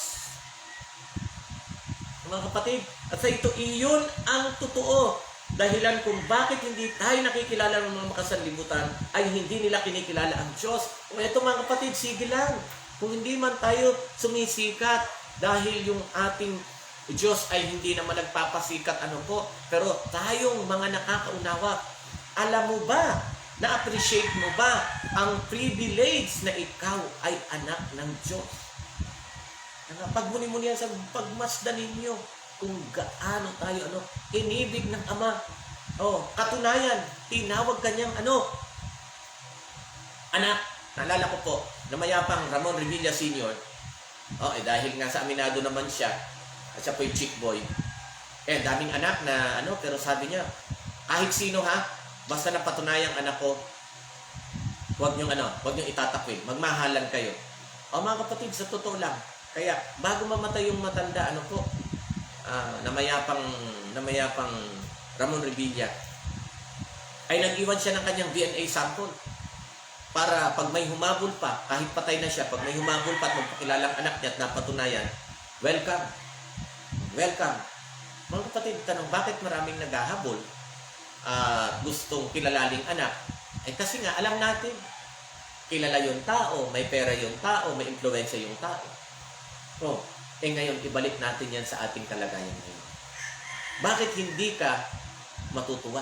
Mga kapatid, at sa ito, iyon ang totoo. Dahilan kung bakit hindi tayo nakikilala ng mga makasanlibutan ay hindi nila kinikilala ang Diyos. O ito mga kapatid, sige lang. Kung hindi man tayo sumisikat dahil yung ating Diyos ay hindi naman nagpapasikat pero tayong mga nakakaunawa, alam mo ba, na-appreciate mo ba ang privilege na ikaw ay anak ng Diyos? Pagmuni-muni yan sa pagmasdan ninyo kung gaano tayo inibig ng Ama. Katunayan, tinawag kanyang anak. Naalala ko po na mayapang Ramon Revilla Sr. Dahil nga sa aminado naman siya, at siya po yung chick boy. Daming anak na pero sabi niya, kahit sino basta napatunayang anak ko, huwag niyong itatakwil, magmahalan kayo. Mga kapatid, sa totoo lang, kaya bago mamatay yung matanda, namayapang Ramon Revilla, ay nag-iwan siya ng kanyang DNA sample para pag may humabol pa, kahit patay na siya, pag may humabol pa at magpakilalang anak niya at napatunayan, welcome. Welcome. Mga kapatid, tanong, bakit maraming naghahabol gustong kilalaling anak? Kasi nga, alam natin, kilala yung tao, may pera yung tao, may influensya yung tao. Ngayon, ibalik natin yan sa ating kalagayan ngayon. Bakit hindi ka matutuwa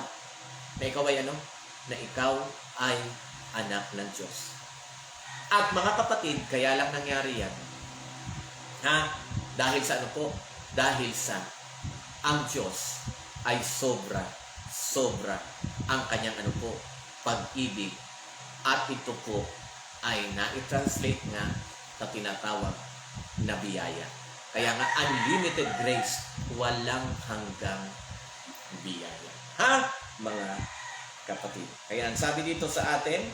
na ikaw ay na ikaw ay anak ng Diyos? At mga kapatid, kaya lang nangyari yan. Dahil sa dahil sa ang Diyos ay sobra ang kanyang pag-ibig, at ito po ay na-translate nga sa tinatawag na biyaya. Kaya nga unlimited grace, walang hanggang biyaya. Mga kapatid. Kaya ang sabi dito sa atin,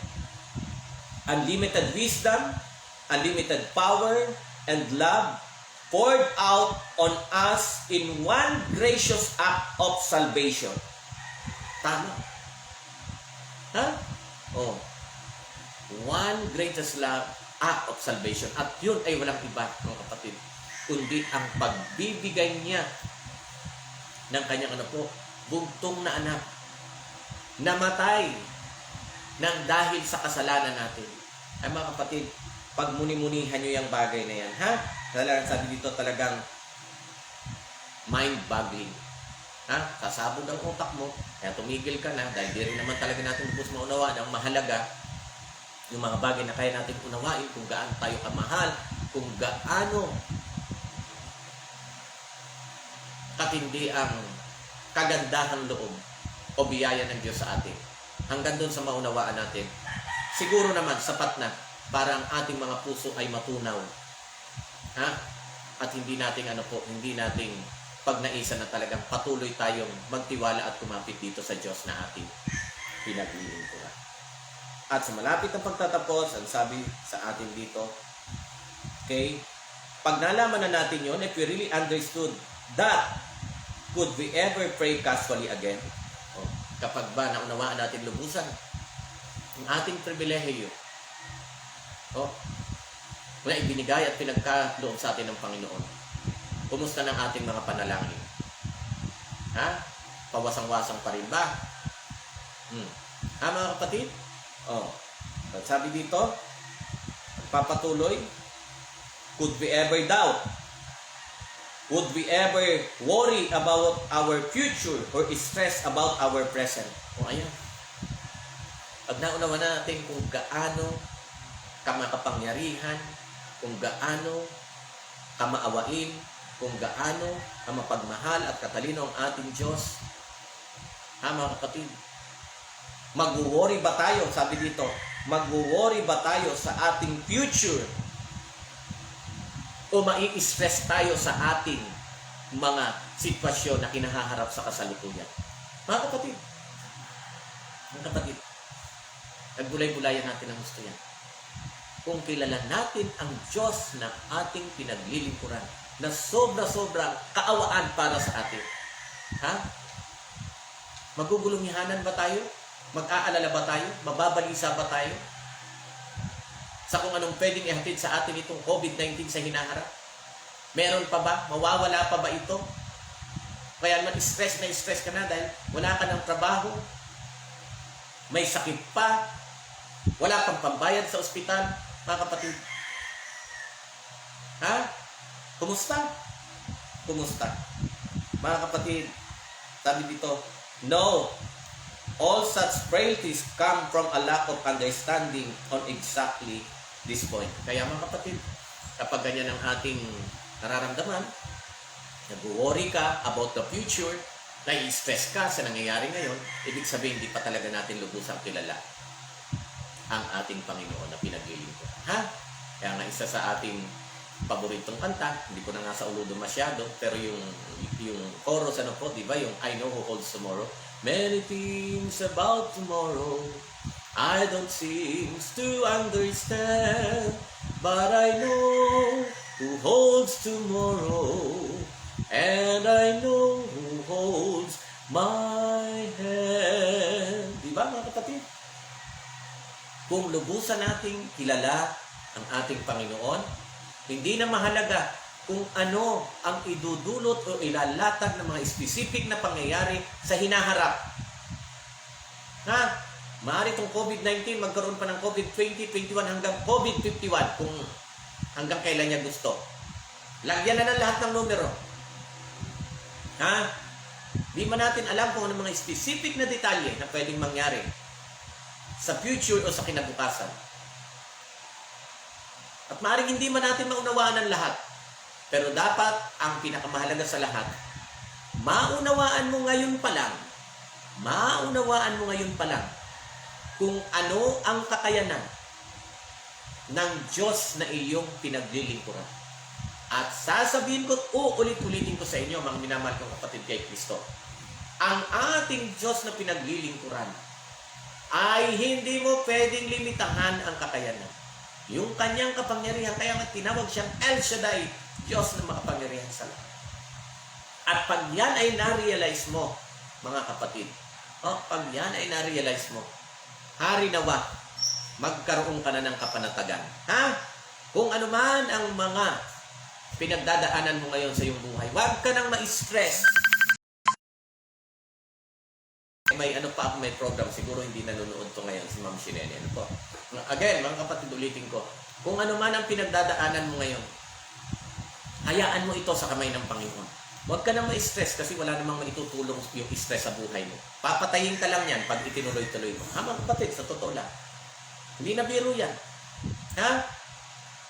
unlimited wisdom, unlimited power, and love poured out on us in one gracious act of salvation. Tama. One greatest love, act of salvation. At yun ay walang iba, mga kapatid, kundi ang pagbibigay niya ng kanyang bugtong na anak, namatay nang dahil sa kasalanan natin. Ay mga kapatid, pagmuni-munihan nyo yung bagay na yan. Talagang sabi dito, talagang mind-boggling. Sasabog ang utak mo, kaya tumigil ka na, dahil di rin naman talaga natin lubos maunawaan ang mahalaga, yung mga bagay na kaya natin unawain, kung gaano tayo kamahal, kung gaano katindi ang kagandahang loob o biyaya ng Diyos sa atin. Hanggang doon sa maunawaan natin, siguro naman sapat na para ang ating mga puso ay matunaw. At hindi nating hindi nating pagnaisan na talagang patuloy tayong magtiwala at kumapit dito sa Diyos na ating pinaglilingkuran. At sa malapit na pagtatapos, ang sabi sa atin dito, okay, pag nalaman na natin yon, if we really understood that, could we ever pray casually again? O, kapag ba naunawaan natin lubusan ang ating pribilehiyo, na ibinigay at pinagkaloob sa atin ng Panginoon, kumusta ng ating mga panalangin? Ha? Pawasang-wasang pa rin ba? Ha, mga kapatid? Sabi dito, papatuloy, could we ever doubt? Would we ever worry about our future or stress about our present? Ayan. Pag naunawa natin kung gaano ka makapangyarihan, kung gaano ka maawain, kung gaano ka mapagmahal at katalino ang ating Diyos, mga kapatid, mag-worry ba tayo? Sabi dito, mag-worry ba tayo sa ating future? O mai-stress tayo sa ating mga sitwasyon na kinahaharap sa kasalukuyan? Mga kapatid, nagbulay-bulayan natin ang gusto yan. Kung kilala natin ang Diyos na ating pinaglilingkuran, na sobra-sobrang kaawaan para sa atin, magugulungihanan ba tayo? Mag-aalala ba tayo? Mababalisa ba tayo sa kung anong pwedeng ihatid sa atin itong COVID-19 sa hinaharap? Meron pa ba? Mawawala pa ba ito? Kaya naman stress na stress ka na dahil wala ka ng trabaho, may sakit pa, wala pang pambayad sa ospital, mga kapatid. Kumusta? Kumusta? Mga kapatid, sabi dito, no, all such frailties come from a lack of understanding on exactly this point. Kaya mga kapatid, kapag ganyan ang ating nararamdaman, nag-worry ka about the future, nai-stress ka sa nangyayari ngayon, ibig sabihin hindi pa talaga natin lubusang kilala ang ating Panginoon na pinaglilingkuran. Kaya nga isa sa ating paboritong kanta, hindi ko na nga sa ulo masyado, pero yung chorus, di ba? Yung I know who holds tomorrow. Many things about tomorrow I don't seem to understand, but I know who holds tomorrow, and I know who holds my hand. Diba mga kapatid? Kung lubusan nating kilala ang ating Panginoon, hindi na mahalaga kung ano ang idudulot o ilalatag ng mga specific na pangyayari sa hinaharap. Maaari itong COVID-19, magkaroon pa ng COVID-20, 21 hanggang COVID-51 kung hanggang kailan niya gusto. Lagyan na ng lahat ng numero. Di man natin alam kung ano mga specific na detalye na pwedeng mangyari sa future o sa kinabukasan. At maaaring hindi man natin maunawaan ang lahat. Pero dapat, ang pinakamahalaga sa lahat, maunawaan mo ngayon pa lang kung ano ang kakayanan ng Diyos na iyong pinaglilingkuran. At sasabihin ko, ulit-ulitin ko sa inyo, mga minamahal kong kapatid kay Kristo, ang ating Diyos na pinaglilingkuran ay hindi mo pwedeng limitahan ang kakayanan. Yung kanyang kapangyarihan, kaya nga tinawag siyang El Shaddai, Diyos na makapangyarihan sa lahat. At pag yan ay na-realize mo, mga kapatid, pag yan ay na-realize mo, hari nawa, magkaroon ka na ng kapanatagan. Kung ano man ang mga pinagdadaanan mo ngayon sa iyong buhay, huwag ka nang ma-stress. May program, siguro hindi nanonood to ngayon si Ma'am Shinene. Again, mga kapatid, ulitin ko, kung ano man ang pinagdadaanan mo ngayon, hayaan mo ito sa kamay ng Panginoon. Huwag ka nang ma-stress kasi wala namang maitutulong yung stress sa buhay mo. Papatayin ka lang yan pag itinuloy-tuloy mo. Mga kapatid, sa totoo lang. Hindi na biro yan.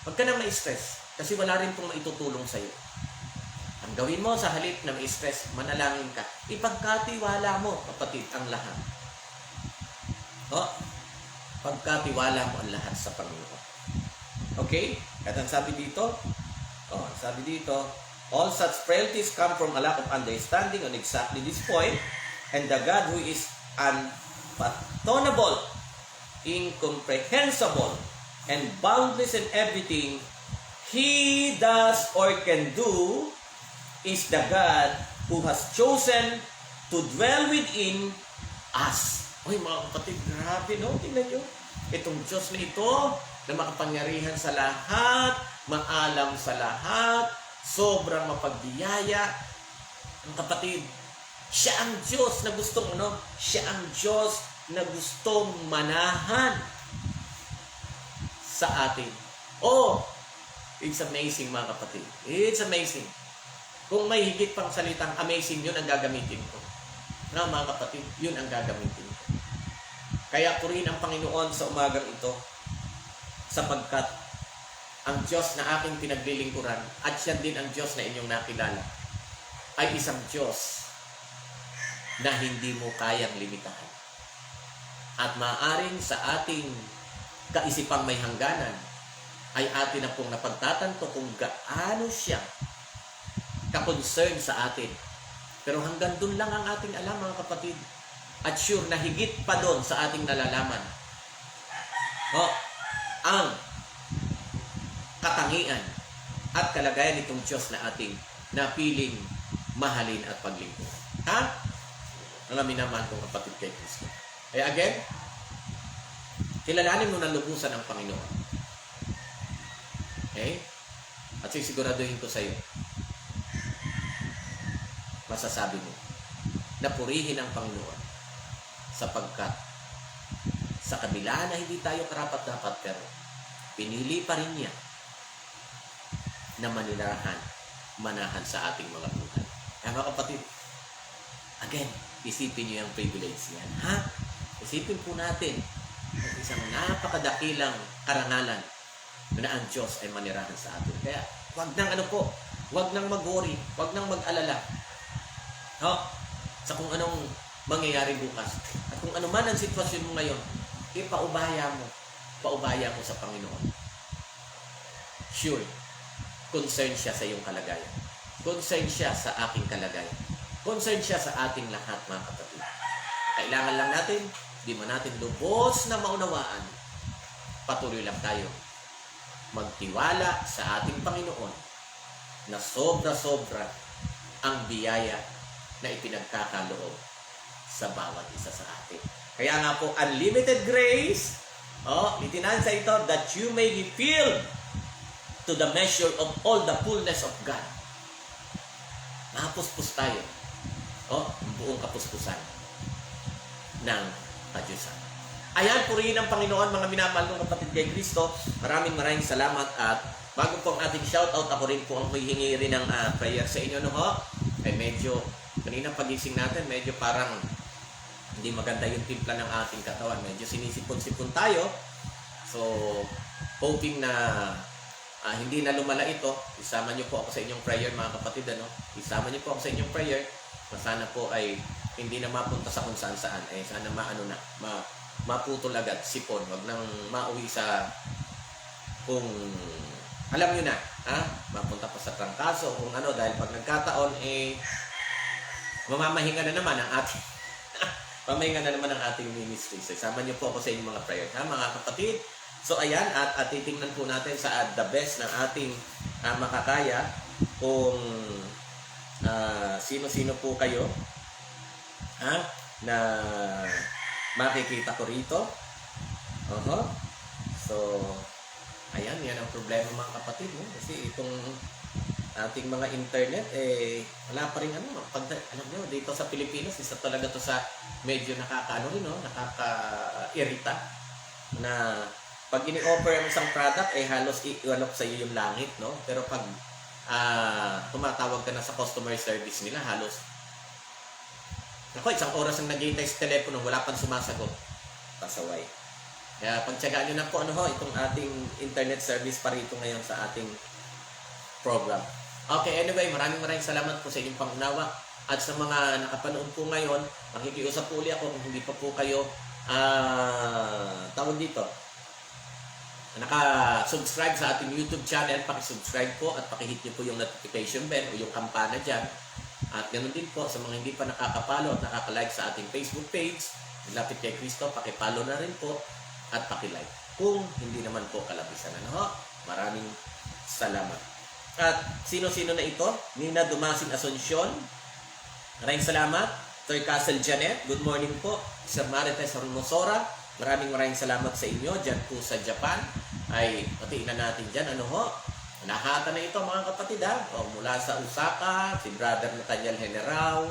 Huwag ka nang ma-stress kasi wala rin pong maitutulong sa'yo. Ang gawin mo sa halip na ma-stress, manalangin ka. Ipagkatiwala mo, kapatid, ang lahat. Pagkatiwala mo ang lahat sa Panginoon. Okay? At ang sabi dito, all such frailties come from a lack of understanding on exactly this point, and the God who is unfathomable, incomprehensible, and boundless in everything He does or can do is the God who has chosen to dwell within us. Uy, mga kapatid, grabe, no? Tingnan nyo. Itong Diyos na ito, na makapangyarihan sa lahat, maalam sa lahat, sobrang mapagbiyaya. Ang kapatid, siya ang Diyos na gustong, siya ang Diyos na gustong manahan sa atin. Oh, it's amazing, mga kapatid. It's amazing. Kung may higit pang salitang amazing, yun ang gagamitin ko. Na, mga kapatid, yun ang gagamitin ko. Kaya purihin ang Panginoon sa umagang ito, sapagkat ang Diyos na aking pinaglilingkuran at siya din ang Diyos na inyong nakilala ay isang Diyos na hindi mo kayang limitahan. At maaaring sa ating kaisipang may hangganan ay atin na pong napagtatanto kung gaano siya ka-concern sa atin. Pero hanggang dun lang ang ating alam, mga kapatid. At sure na higit pa doon sa ating nalalaman. Ang katangian at kalagayan nitong Diyos na ating napiling mahalin at paglingkod. Mga minamahal kong kapatid kay Kristo. Kaya again, kilalanin mo ng lubusan ang Panginoon. Okay? At sisiguraduhin ko sa iyo, masasabi mo na purihin ang Panginoon sapagkat sa kabila na hindi tayo karapat-dapat, pero pinili pa rin niya na manahan sa ating mga buhay. Kaya mga kapatid, again, isipin niyo yung privilege niyan. Isipin po natin ang isang napakadakilang karangalan na ang Diyos ay manirahan sa atin. Kaya wag nang mag-worry, wag nang mag-alala sa kung anong mangyayari bukas. At kung ano man ang sitwasyon mo ngayon, paubaya mo sa Panginoon. Sure, concern siya sa iyong kalagayan. Concern siya sa aking kalagayan. Concern siya sa ating lahat, mga kapatid. Kailangan lang natin, di man natin lubos na maunawaan, patuloy lang tayo magtiwala sa ating Panginoon na sobra-sobra ang biyaya na ipinagkakaloob sa bawat isa sa atin. Kaya nga po, unlimited grace, itinansa ito, that you may be filled to the measure of all the fullness of God. Napuspos tayo. Ang buong kapuspusan ng Kadyusan. Ayan, purihin ang Panginoon, mga minamahal kong kapatid kay Kristo. Maraming salamat. At bago po ang ating shoutout, ako rin po ang hihingi rin ng prayer sa inyo. Ay medyo, kanina pagising natin, medyo parang hindi maganda yung timpla ng ating katawan. Medyo sinisipon-sipon tayo. So, hoping na hindi na lumala ito. Isama niyo po ako sa inyong prayer, mga kapatid. Isama niyo po ako sa inyong prayer. Sana po ay hindi na mapunta sa kung saan-saan. Sana maputol agad, sipon. Wag nang mauwi sa kung alam nyo na, mapunta pa sa trangkaso, kung dahil pag nagkataon, mamamahinga na naman ang ating pamahinga na naman ang ating ministry. So, isama niyo po ako sa inyong mga prayer, mga kapatid. So, ayan, at titingnan po natin sa the best ng ating makakaya kung sino-sino po kayo na makikita ko rito. So, ayan, yan ang problema, mga kapatid. Kasi itong ating mga internet, wala pa rin alam nyo, dito sa Pilipinas, isa talaga to sa medyo nakaka-irita na pag ini-offer ang isang product, halos ialok sa iyo yung langit, pero pag tumatawag ka na sa customer service nila, halos isang oras ang naghihintay sa telepono, wala pang sumasagot, pasaway. Kaya pagtsagaan nyo na po itong ating internet service pa rito ngayon sa ating program. Okay, anyway, maraming salamat po sa inyong pangunawa. At sa mga nakapanood po ngayon, makikiusap po ulit ako kung hindi pa po kayo tawag dito, naka-subscribe sa ating YouTube channel, pakisubscribe po at pakihit nyo po yung notification bell o yung kampana dyan. At ganoon din po sa mga hindi pa nakakapalo at nakaka-like sa ating Facebook page, lapit kay Kristo, pakipalo na rin po at pakilike. Kung hindi naman po kalabisan. Ano ho? Maraming salamat. At sino-sino na ito? Nina Dumasin Asuncion. Maraming salamat. Sir Castle Janet, good morning po. Sir Marites Hermosora, maraming salamat sa inyo. Diyan po sa Japan. Ay, patiin na natin dyan. Ano ho? Nahata na ito mga kapatid ha. O, mula sa Osaka, si Brother Nathaniel General,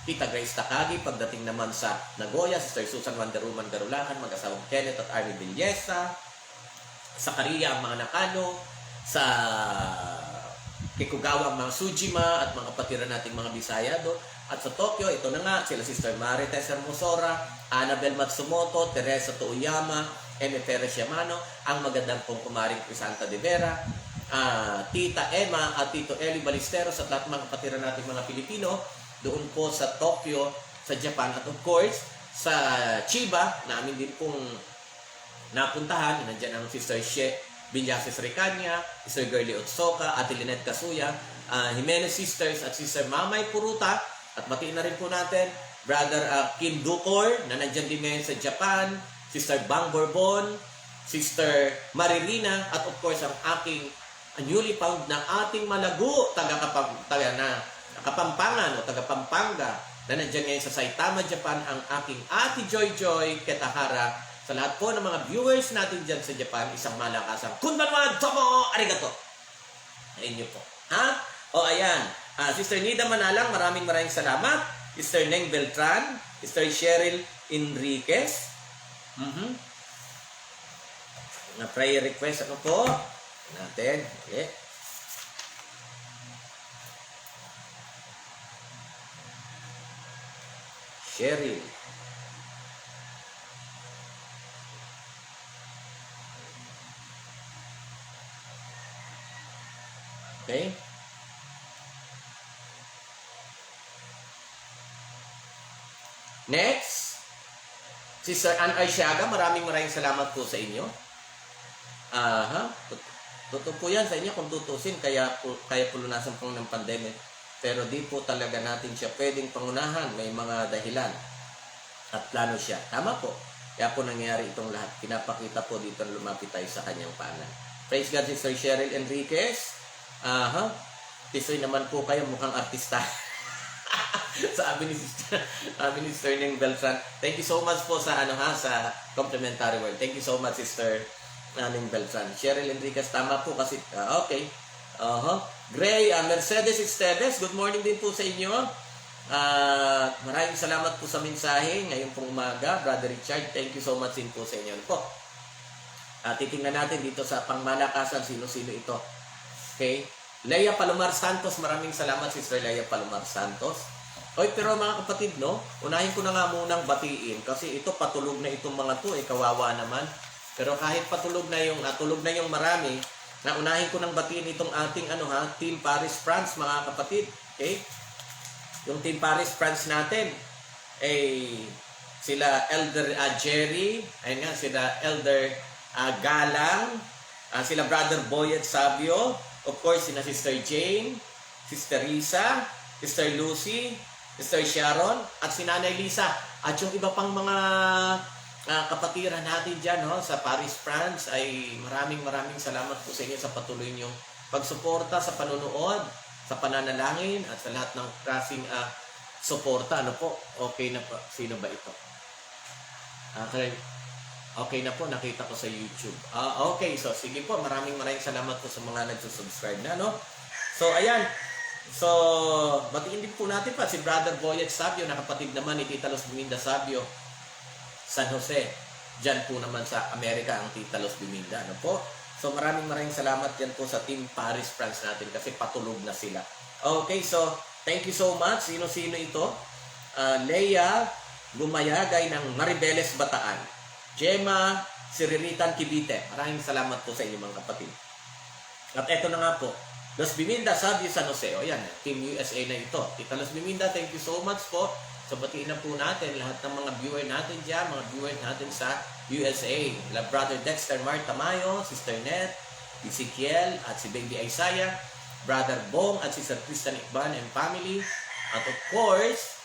Tita Grace Takagi, pagdating naman sa Nagoya, Sister Susan Wanderuman Garulakan, mag-asawang Kenneth at Army Villesa, sa Korea ang mga Nakano, sa Kikugawa ang mga Sujima at mga kapatiran nating mga Bisaya do. At sa Tokyo, ito na nga, sila Sister Marites Hermosora, Annabel Matsumoto, Teresa Touyama, Eme Perez Yamano, ang magandang pong kumaring Crisanta de Vera, Tita Emma at Tito Eli Balisteros at lahat mga kapatiran nating mga Pilipino doon po sa Tokyo, sa Japan. At of course, sa Chiba, namin din pong napuntahan. Nandiyan ang Sister She Villases Ricania, Sister Girlie Otsoka, Ate Lynette Kasuya, Jimenez Sisters at Sister Mamay Puruta. At batiin na rin po natin Brother Kim Ducor na nandiyan din ngayon sa Japan, Sister Bang Bourbon, Sister Marilina, at of course ang aking newly found na ating malago Kapampangan o taga Pampanga na nandiyan ngayon sa Saitama, Japan, ang aking Ate Joy Joy Ketahara. Sa lahat po ng mga viewers natin dyan sa Japan, isang malakasang kunbanwa tomo arigato. Ayun nyo po. Ha? O ayan. Sister Nida Manalang, maraming salamat. Sister Neng Beltran, Sister Cheryl Enriquez. Na prayer request ano po? Natin. Okay. Cheryl. Okay. Next, Sister Ann Aisyaga, maraming salamat po sa inyo. Totoo po yan sa inyo kung tutusin, kaya pulunasan po ng pandemic. Pero di po talaga natin siya pwedeng pangunahan. May mga dahilan at plano siya. Tama po. Kaya po nangyari itong lahat. Pinapakita po dito na lumapit tayo sa kanyang paanan. Praise God, Sister Cheryl Enriquez. Tisoy naman po kayo, mukhang artista. Sabi ni Sister Neng Beltran. Thank you so much po sa sa complimentary word. Thank you so much, Sister Neng Beltran. Cheryl Enriquez, tama po kasi okay. Gray, Mercedes Esteves, good morning din po sa inyo. Maraming salamat po sa mensahe ngayong pong umaga. Brother Richard, thank you so much din po sa inyo po. Titingnan natin dito sa pangmalakasan sino-sino ito. Okay? Leia Palomar Santos, maraming salamat, Sister Leia Palomar Santos. Oy, pero mga kapatid, no, unahin ko na nga munang batiin kasi ito patulog na itong mga to, kawawa naman. Pero kahit patulog na yung marami, na unahin ko nang batiin itong ating Team Paris France, mga kapatid. Okay? Yung Team Paris France natin, sila Elder Jerry, ayun nga, sila Elder Galang, sila Brother Boyet Sabio, of course, sina Sister Jane, Sister Risa, Sister Lucy, Sister Sharon, at si Nanay Lisa. At yung iba pang mga kapatiran natin dyan sa Paris, France, ay maraming salamat po sa inyo sa patuloy niyong pagsuporta sa panunood, sa pananalangin, at sa lahat ng klaseng suporta. Ano po? Okay na po. Sino ba ito? Okay na po, nakita ko sa YouTube. Okay, so sige po, maraming salamat po sa mga nagsusubscribe na, no? So, ayan. So, batiin din po natin pa si Brother Boyet Sabio, na kapatid naman ni Tita Los Biminda Sabio, San Jose. Diyan po naman sa Amerika ang Tita Los Biminda, ano po? So, maraming salamat yan po sa Team Paris France natin kasi patulog na sila. Okay, so, thank you so much. Sino-sino ito? Leia Gumayagay ng Maribeles Bataan. Gemma Siriritan Kibite. Maraming salamat po sa inyo mga kapatid. At eto na nga po, Los Biminda Sabio San Jose. O yan, Team USA na ito. Tita Los Biminda, thank you so much po. So batiin na po natin lahat ng mga viewer natin dyan, mga viewers natin sa USA. Brother Dexter Marta Mayo, Sister Net, Ezekiel, at si Baby Isaiah, Brother Bong, at Sister Kristen Ikban and family. At of course,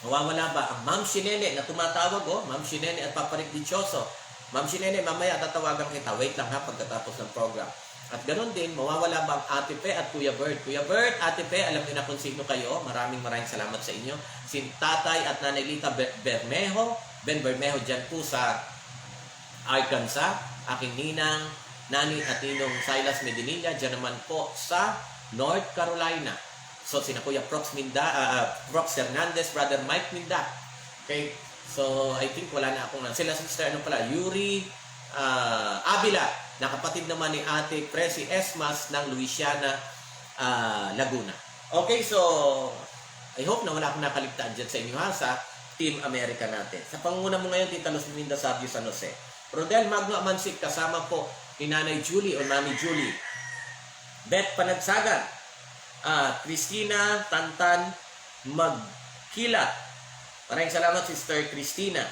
Mawawala ba ang Ma'am Shinene na tumatawag, Ma'am Shinene at Papa Rick Dichoso? Ma'am Shinene, mamaya tatawagan kita. Wait lang ha, pagkatapos ng program. At ganoon din, mawawala ba ang Ate Pe at Kuya Bert? Kuya Bert, Ate Pe, alam niyo na kung sino kayo. Maraming salamat sa inyo. Si Tatay at Nanay Lita Bermejo, Ben Bermejo dyan po sa Arkansas. Aking ninang, Nani at Ninong Silas Medinilla, dyan naman po sa North Carolina. So, sina Kuya Prox Hernandez, Brother Mike Minda. Okay? So, I think wala na akong sila sister, Yuri Avila, na kapatid naman ni Ate Presi Esmas ng Louisiana, Laguna. Okay, so, I hope na wala akong nakaligtaan dyan sa inyo ha, sa Team America natin. Sa pangunguna mo ngayon, Tita Luz Minda Sabio San Jose. Rodel Magno Amansik, kasama po ni Nanay Julie o Mami Julie. Beth Panagsagan, Christina Tantan Magkilat. Maraming salamat, Sister Christina.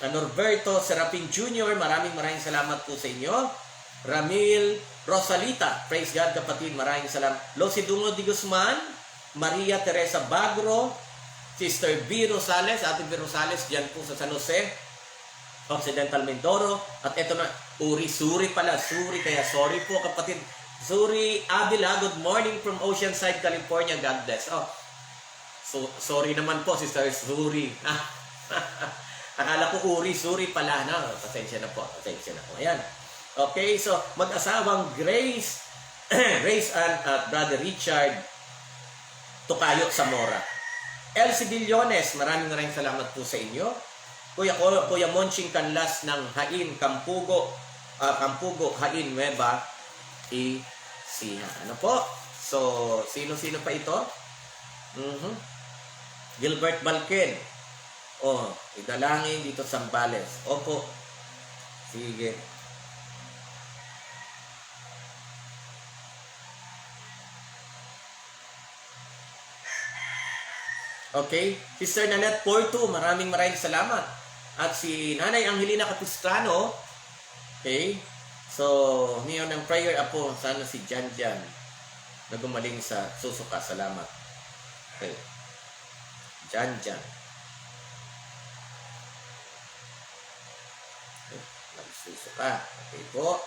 Norberto Serapin Jr., maraming salamat po sa inyo. Ramil Rosalita, praise God kapatid, maraming salamat. Losidungo Di Guzman, Maria Teresa Bagro, Sister B. Rosales, Ate B. Rosales, dyan po sa San Jose, Occidental Mindoro. At eto na, Suri pala, Suri, kaya sorry po kapatid. Suri Avila, good morning from Oceanside, California. God bless. So, sorry naman po, Sister Suri. Akala ko Suri pala. No? Pasensya na po. Ayan. Okay, so mag-asawang Grace, Grace Ann at Brother Richard Tocayo Zamora. Elsie Billones, maraming salamat po sa inyo. Kuya Monching Canlas ng Hain, Campugo, Hain, Nueva Ecija. Ano po? So, sino-sino pa ito? Gilbert Balken. Idalangin dito sa Zambales. Opo. Sige. Okay. Sister Nanette Porto, maraming salamat. At si Nanay Angelina Capistrano. Okay. So, niyo ng prayer apo, sana si Jan na gumaling sa susuka. Salamat. Okay. Jan. Nagsusuka. Okay po.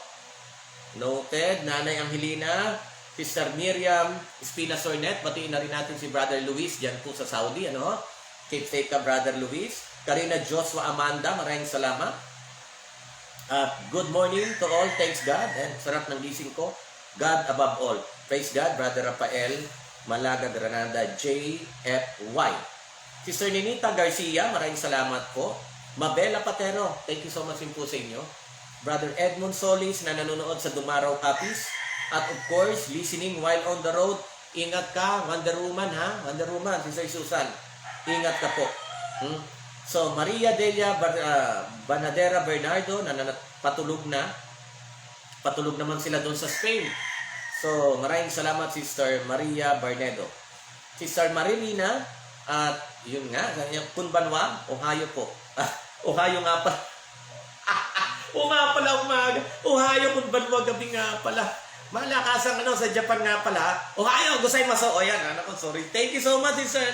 Noted. Nanay Angelina. Sister Miriam Espina Sornet. Batiin na rin natin si Brother Luis dyan po sa Saudi. Keep safe ka, Brother Luis. Karina Joshua Amanda. Maraming salamat. Good morning to all. Thanks God. And sarap ng gising ko. God above all. Praise God. Brother Rafael Malaga Granada JFY. Sister Ninita Garcia, maraming salamat po. Mabela Patero, thank you so much po sa inyo. Brother Edmond Solis na nanonood sa Dumaraw Capiz. At of course, listening while on the road. Ingat ka, Wonder Woman ha? Wonder Woman, Sister Susan. Ingat ka po. So, Maria Delia Banadera Bernardo na patulog na. Patulog naman sila doon sa Spain. So, maraming salamat, Sister Maria Barnedo. Sister Marilina, at yun nga, Kunbanwa, Ohio po. Ohio nga pala. O nga pala, umaga. Ohio, Kunbanwa, gabi nga pala. Malakasang sa Japan nga pala. Ohio, gozaimasu. Yan, sorry. Thank you so much, Sister,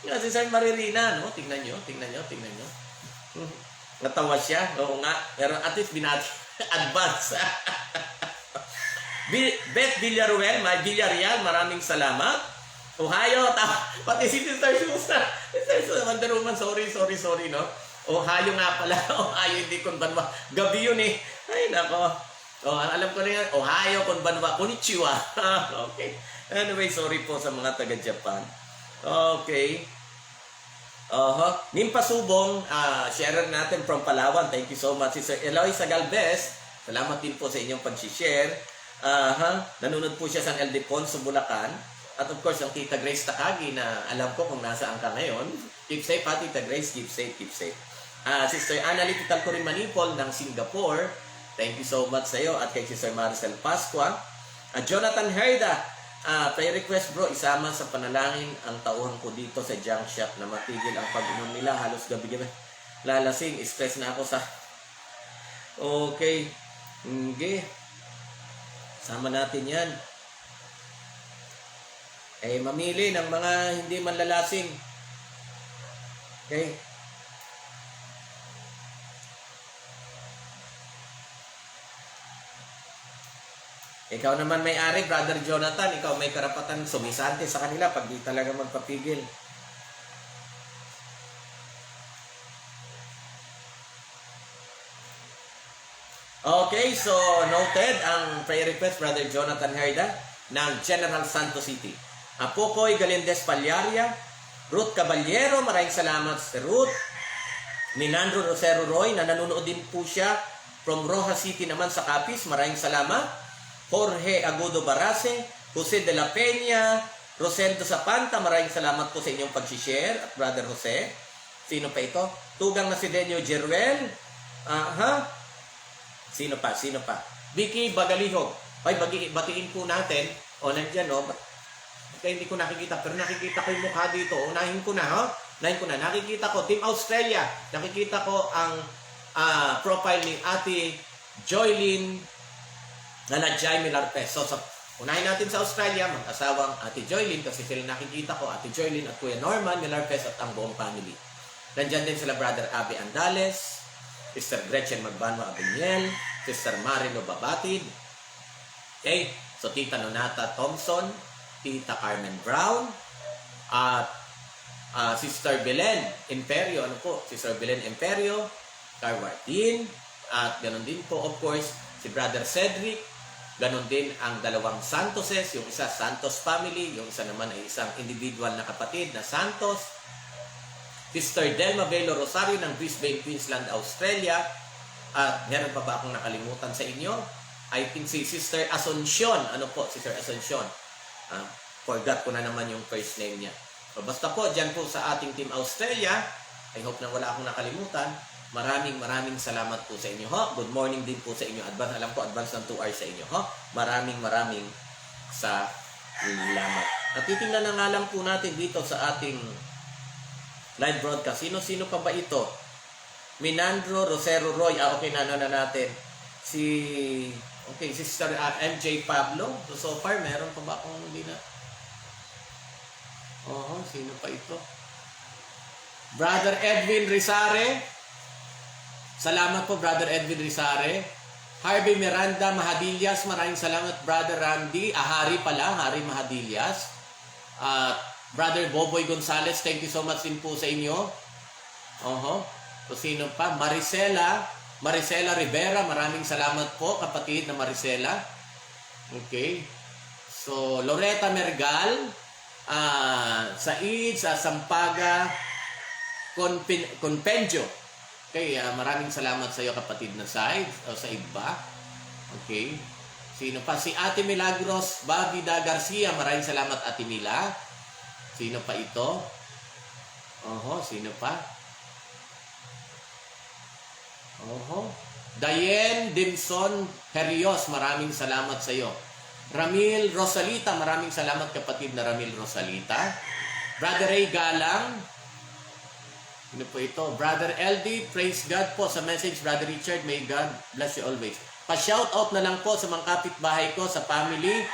Sister Marilina, Tingnan nyo. Natawa siya. Oo nga. Pero at least binati. Advance. Beth Villaruel, Villarreal, maraming salamat. Ohio, pati si Sister Susan. Sister Susan, Wonder Woman, sorry, no? Ohio nga pala. Ohio, hindi Kunbanwa. Gabi yun eh. Ay, nako. Alam ko na yan. Ohio, Kunbanwa, Konnichiwa. Okay. Anyway, sorry po sa mga taga-Japan. Okay. Nimpa Subong, sharer natin from Palawan. Thank you so much, Sister Eloisa Galvez. Salamat din po sa inyong pag-share. Nanonood po siya sa El Deponso, Bulacan. At of course, ang Tita Grace Takagi na alam ko kung nasaan ka ngayon. Keep safe ha, Tita Grace. Keep safe. Sister Annalie Pitalcorin Manipol ng Singapore. Thank you so much sa iyo. At kay Sister Maricel Pasqua. Jonathan Herda. Prayer request bro, isama sa panalangin ang tauhan ko dito sa junk shop na matigil ang pag-inom nila. Halos gabi-gabi lalasing. Stress na ako sa... Okay. Sama natin yan. Mamili ng mga hindi manlalasing. Okay? Ikaw naman may-ari, Brother Jonathan, ikaw may karapatan sumisante sa kanila pag di talaga magpapigil. Okay, so noted ang prayer request, Brother Jonathan Herda ng General Santos City. Apokoy Galindez Palyaria, Ruth Caballero, maraming salamat sa Ruth. Minandro Rosero Roy, na nanonood din po siya from Rojas City naman sa Capiz, maraming salamat. Jorge Agudo Barase, Jose de la Peña, Rosendo Zapanta, maraming salamat po sa inyong pag-share at Brother Jose. Sino pa ito? Tugang na si Denio Jeruel. Sino pa? Vicky Bagalihog. Ay, batiin po natin. O, nandyan, o. Okay, hindi ko nakikita, pero nakikita ko yung mukha dito. Unahin ko na, ha? Nakikita ko, Team Australia. Nakikita ko ang profile ni Ate Joylyn Nanadjay Milarpes. So, unahin natin sa Australia, mag-asawang Ate Joylyn, kasi sila nakikita ko, Ate Joylyn at Kuya Norman Milarpes at ang buong family. Nandyan din sila Brother Abby Andales, Sister Gretchen Magbanwa Abiniel, Sister Marino Babatid, okay, so Tita Nonata Thompson, Tita Carmen Brown, at Sister Belen Imperio, Sister Belen Imperio, Carwardin, at ganoon din po, of course, si Brother Cedric, ganoon din ang dalawang Santoses, yung isa Santos family, yung isa naman ay isang individual na kapatid na Santos, Sister Delma Velo Rosario ng Brisbane, Queensland, Australia, at meron pa ba akong nakalimutan sa inyo? I think si Sister Asuncion, Sister Asuncion, forgot ko na naman yung first name niya. So, basta po, dyan po sa ating Team Australia, I hope na wala akong nakalimutan. Maraming salamat po sa inyo, ho. Good morning din po sa inyo. Alam ko, advance ng 2 hours sa inyo, ho. Maraming salamat. At titingnan na nga lang po natin dito sa ating live broadcast. Sino pa ba ito? Minandro Rosero Roy. Okay, na natin. Sister MJ Pablo. So far, meron pa ba akong hindi na? Sino pa ito? Brother Edwin Rizare. Salamat po, Brother Edwin Rizare. Harvey Miranda Mahadillas. Maraming salamat, Brother Randy. Hari Mahadillas. Brother Boboy Gonzales. Thank you so much din po sa inyo. So, sino pa? Maricela Rivera. Maraming salamat po, kapatid na Maricela. Okay. So, Loretta Mergal. Said sa Sampaga Conpendio. Okay, maraming salamat sa iyo, kapatid na Said o Said ba? Okay. Sino pa? Si Ate Milagros Bagida Garcia. Maraming salamat, Ate Mila. Sino pa ito? Sino pa? Diane Dimson Herios. Maraming salamat sa iyo. Ramil Rosalita, maraming salamat, kapatid na Ramil Rosalita. Brother Ray Galang. Ano po ito? Brother LD, praise God po sa message. Brother Richard, may God bless you always. Pa-shout out na lang po sa mga kapitbahay ko, sa family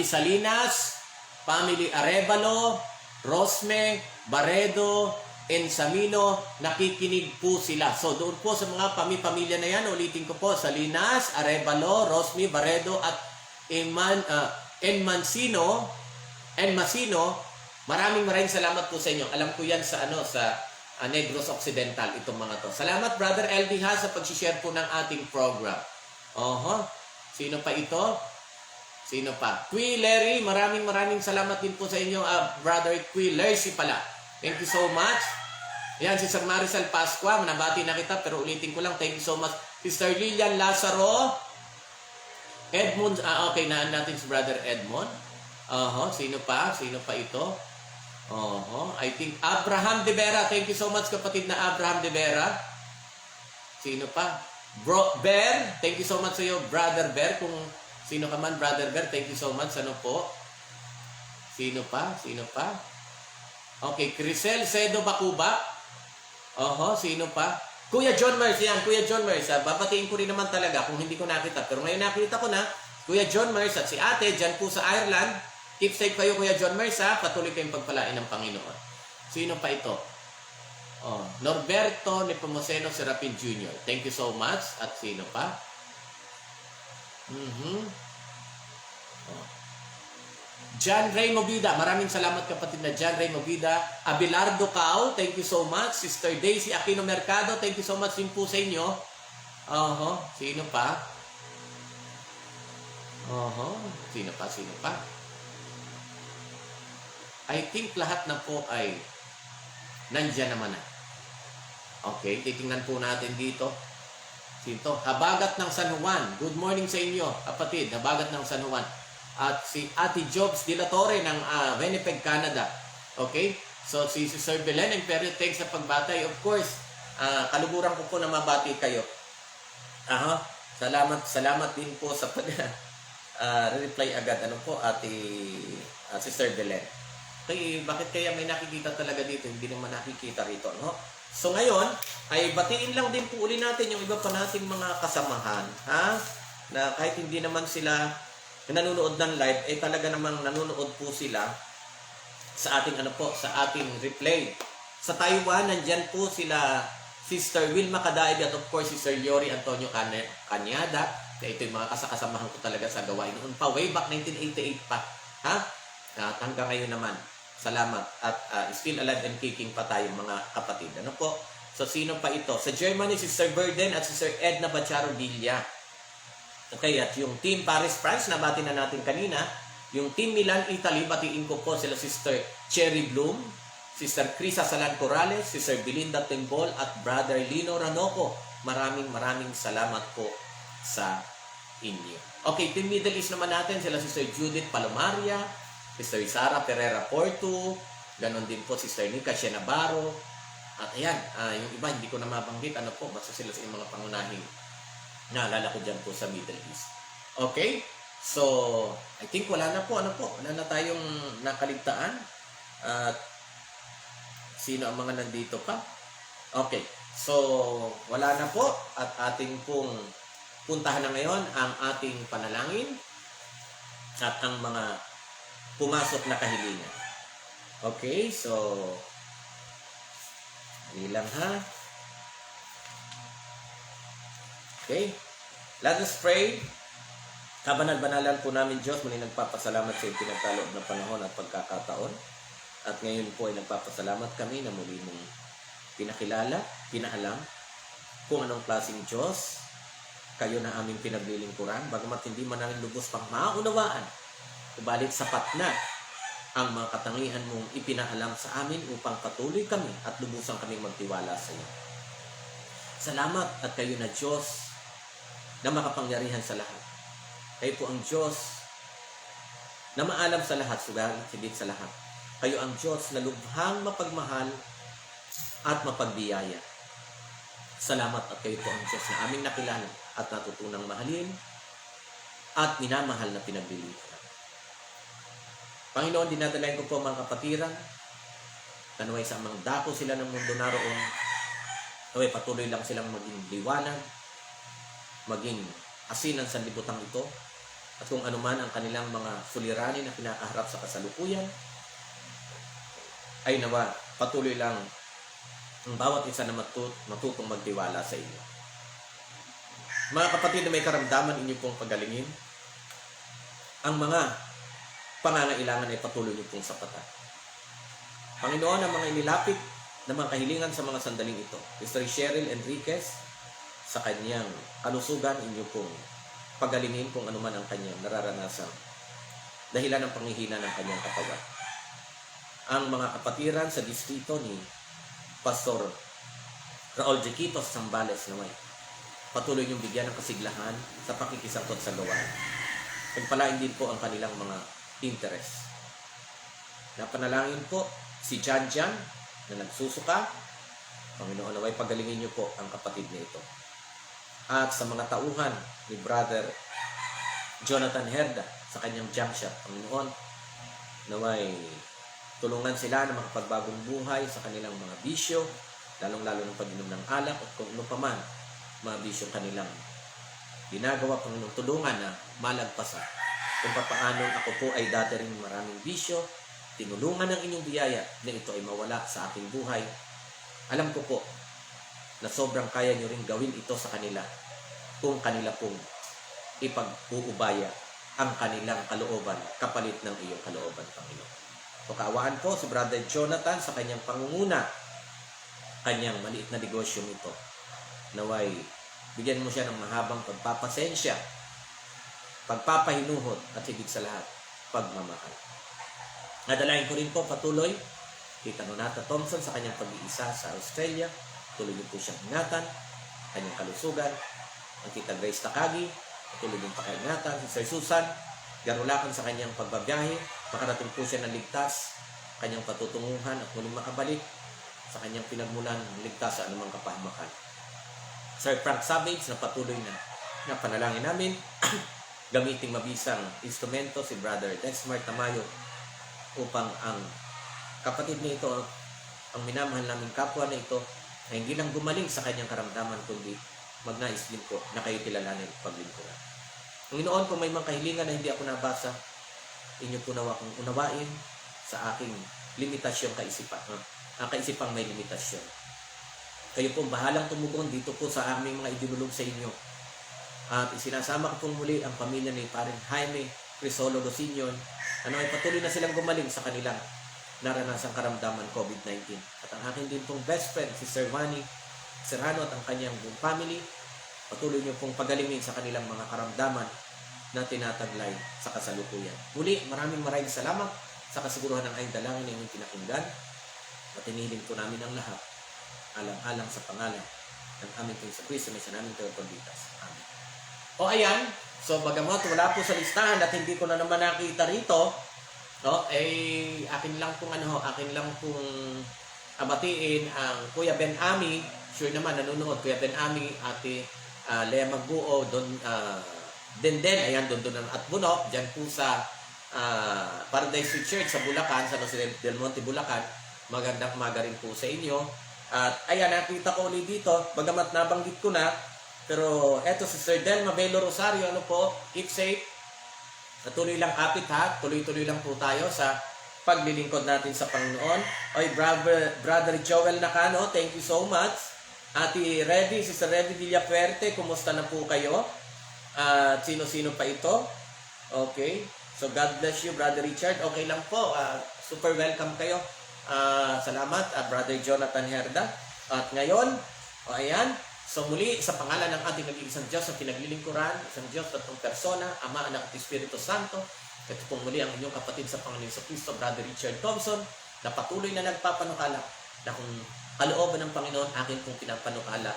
Salinas, family Arevalo, Rosme, Baredo, Ensamino, nakikinig po sila. So doon po sa mga pamilya na yan, ulitin ko po, Salinas, Arevalo, Rosme, Baredo at Enmasino, maraming salamat po sa inyo. Alam ko yan sa Negros Occidental, itong mga to. Salamat, Brother LD ha, sa pag-share po ng ating program. Sino pa ito? Sino pa? Qui Larry, maraming salamat din po sa inyo, Brother Qui Larry pala. Thank you so much. Yan, si Sir Marisol Pascua, nabati na kita, pero ulitin ko lang, thank you so much. Sister Lilian Lazaro, Edmond, okay, naan natin si Brother Edmond. Sino pa ito? I think Abraham De Vera. Thank you so much, kapatid na Abraham De Vera. Sino pa? Bear. Thank you so much sa iyo, Brother Bear. Kung sino ka man, Brother Bear, thank you so much. Ano po? Sino pa? Okay, Crisel Cedo Bacuba. Sino pa? Kuya John Mers, yan. Kuya John Mers. Babatiin ko rin naman talaga kung hindi ko nakita. Pero ngayon nakita ko na, Kuya John Mers at si ate, dyan po sa Ireland. Keep safe kayo, Kuya John Mers, ha? Patuloy kayong pagpalain ng Panginoon. Sino pa ito? Norberto Nepomuceno Serapin Jr. Thank you so much. At sino pa? John Ray Movida. Maraming salamat kapatid na John Ray Movida. Abelardo Cao. Thank you so much. Sister Daisy Aquino Mercado. Thank you so much din po sa inyo. Sino pa? Sino pa? I think lahat na po ay nandyan naman na. Okay, titingnan po natin dito. Sino? Habagat ng San Juan. Good morning sa inyo, kapatid. Habagat ng San Juan. At si Ate Jobs de la Torre ng Winnipeg, Canada. Okay? So, si Sir Belen Imperio, thanks sa pagbatay. Of course, kaluguran ko po na mabati kayo. Salamat din po sa reply agad. Ano po, Sister Belen. Okay, bakit kaya may nakikita talaga dito? Hindi naman nakikita rito, no? So ngayon, ay batiin lang din po uli natin yung iba pa nating mga kasamahan, na kahit hindi naman sila nanonood ng live, talaga namang nanonood po sila sa ating sa ating replay. Sa Taiwan, nandyan po sila Sister Wilma Kadaib at of course si Sir Yori Antonio Cañada. Ito yung mga kasamahan ko talaga sa gawain noon pa, way back 1988 pa. At hanggang ngayon naman. Salamat. At still alive and kicking pa tayong mga kapatid. Ano po? So, sino pa ito? Sa Germany, si Sir Burden at si Sir Edna Bacharo Villa. Okay, at yung Team Paris, France, nabati na natin kanina. Yung Team Milan, Italy, batiin ko po sila Sister Cherry Bloom, Sister Crisa Salan Corrales, Sister Belinda Tembol, at Brother Lino Ranoco. Maraming salamat po sa inyo. Okay, Team Middle East naman natin, sila Sister Judith Palomaria, Sister Sara Pereira Porto, ganon din po Sister Nika Navarro. At ayan, yung iba hindi ko na mabanggit, basta sila sa mga pangunahing naalala ko dyan po sa Middle East. Okay? So, I think wala na po, wala na tayong nakaligtaan. At sino ang mga nandito pa? Okay. So, wala na po at ating pong puntahan na ngayon ang ating panalangin at ang mga pumasok na kahilingan. Okay, so lang Okay, let us pray. Kabanal-banalan po namin Diyos, muli nagpapasalamat sa iyong pinagkaloob na panahon at pagkakataon. At ngayon po ay nagpapasalamat kami na muli mong pinakilala, pinaalam kung anong klaseng Diyos kayo na aming pinaglilingkuran, bagamat hindi man namin lubos pang maunawaan. Subalit sapat na ang mga katangian mong ipinaalam sa amin upang patuloy kami at lubusan kaming magtiwala sa iyo. Salamat at kayo na Diyos na makapangyarihan sa lahat. Kayo po ang Diyos na maalam sa lahat, subalit higit sa lahat. Kayo ang Diyos na lubhang mapagmahal at mapagbiyaya. Salamat at kayo po ang Diyos na aming nakilala at natutunang mahalin at minamahal na pinaglilingkuran. Panginoon, dinadalayan ko po mga kapatiran, kanaway sa mga dako sila ng mundo naroon, kanaway patuloy lang silang maging liwanag, maging asinan sa libutang ito, at kung anuman ang kanilang mga suliranin na pinakaharap sa kasalukuyan, ay nawa patuloy lang ang bawat isa na matutong magtiwala sa inyo. Mga kapatid na may karamdaman, inyo pong pagalingin, ang mga pangangailangan ay patuloy niyo pong sapatan. Panginoon, ang mga inilapit na mga kahilingan sa mga sandaling ito, Mr. Cheryl Enriquez, sa kanyang kalusugan, inyo pong pagalingin kung anuman ang kanyang nararanasan dahilan ng panghihina ng kanyang katawan. Ang mga kapatiran sa distrito ni Pastor Raul Jequitos Zambales naway patuloy niyong bigyan ng kasiglahan sa pakikisangkot sa gawain. Pagpalain din po ang kanilang mga interest. Napanalangin po si Jan na nagsusuka. Panginoon, naway pagalingin niyo po ang kapatid na ito. At sa mga tauhan ni Brother Jonathan Herda sa kanyang junk shop, Panginoon, naway tulungan sila na makapagbagong buhay sa kanilang mga bisyo, lalong-lalo ng pag-inom ng alak at kung ano pa man mga bisyo kanilang ginagawa. Panginoon, tulungan na malagpasan kung paano ako po ay dati rin maraming bisyo. Tinulungan ng inyong biyaya na ito ay mawala sa ating buhay Alam ko po na sobrang kaya nyo rin gawin ito sa kanila kung kanila pong ipag-uubaya ang kanilang kalooban kapalit ng iyong kalooban, Panginoon. So kaawaan po si Brother Jonathan sa kanyang pangunguna, kanyang maliit na negosyong ito. Naway, bigyan mo siya ng mahabang pagpapasensya, pagpapahinuhod, at higit sa lahat, pagmamahal. Nadalain ko rin po patuloy Tita Nonata Thompson sa kanyang pag-iisa sa Australia. Tuloy din po siyang ingatan, kanyang kalusugan. Ang Tita Grace Takagi, tuloy din pakaingatan. Si Sir Susan, garulakan sa kanyang pagbabiyahe. Makarating po siya ng ligtas, kanyang patutunguhan at muling makabalik sa kanyang pinagmulan ng ligtas sa anumang kapahamakan. Sir Frank Savage na patuloy na panalangin namin gamiting mabisang instrumento si Brother Desmar Tamayo upang ang kapatid na ito, ang minamahal naming kapwa na ito, ay hindi lang gumaling sa kanyang karamdaman, kundi magnais din po na kayo kilalanin at paglingkuran. Panginoon, kung may mga kahilingan na hindi ako nabasa, inyo po nawa kong unawain sa aking limitasyon kaisipan. Ang kaisipang may limitasyon. Kayo po bahalang tumugon dito po sa aming mga idinulog sa inyo. At isinasama ko pong muli ang pamilya ni Paring Jaime Crisologo Sr. Ano ay patuloy na silang gumaling sa kanilang naranasang karamdaman COVID-19. At ang akin din pong best friend, si Sir Manny Serrano at ang kanyang buong family, patuloy niyo pong pagalingin sa kanilang mga karamdaman na tinataglay sa kasalukuyan. Muli, maraming salamat sa kasiguruhan ng ayong dalangin na inyong pinakinggan at inihiling po namin ang lahat alang-alang sa pangalan ng aming Panginoon sa Kristo na siya namin tagapagligtas. Amen. O ayan, so bagamat wala po sa listahan at hindi ko na naman nakita rito, no, akin lang pong abatiin ang Kuya Ben Ami, sure naman nanonood, Kuya Ben Ami, Ate Lea Magbuo, Denden, ayan, doon at Bunok, dyan po sa Paradise Street Church sa Bulacan, sa San Jose del Monte, Bulacan. Magandang umaga rin po sa inyo. At ayan, nakita ko ulit dito, bagamat nabanggit ko na, pero eto si Sir Del Mabelo Rosario, ano po, keep safe. Tuloy lang kapit ha, tuloy-tuloy lang po tayo sa paglilingkod natin sa Panginoon. Oy, Brother Joel Nakano, thank you so much. Ate Reddy, Sister Reddy Villapuerte, kumusta na po kayo? At sino-sino pa ito? Okay, so God bless you, Brother Richard. Okay lang po, super welcome kayo. Salamat, Brother Jonathan Herda. At ngayon, ayan, so muli, sa pangalan ng ating nag-iisang Diyos ang pinaglilingkuran, isang Diyos at ang persona, Ama, Anak at Espiritu Santo. Ito pong muli ang inyong kapatid sa Panginoon sa Kristo, Brother Richard Thompson, na patuloy na nagpapanukala na kung kalooban ng Panginoon, akin pong pinapanukala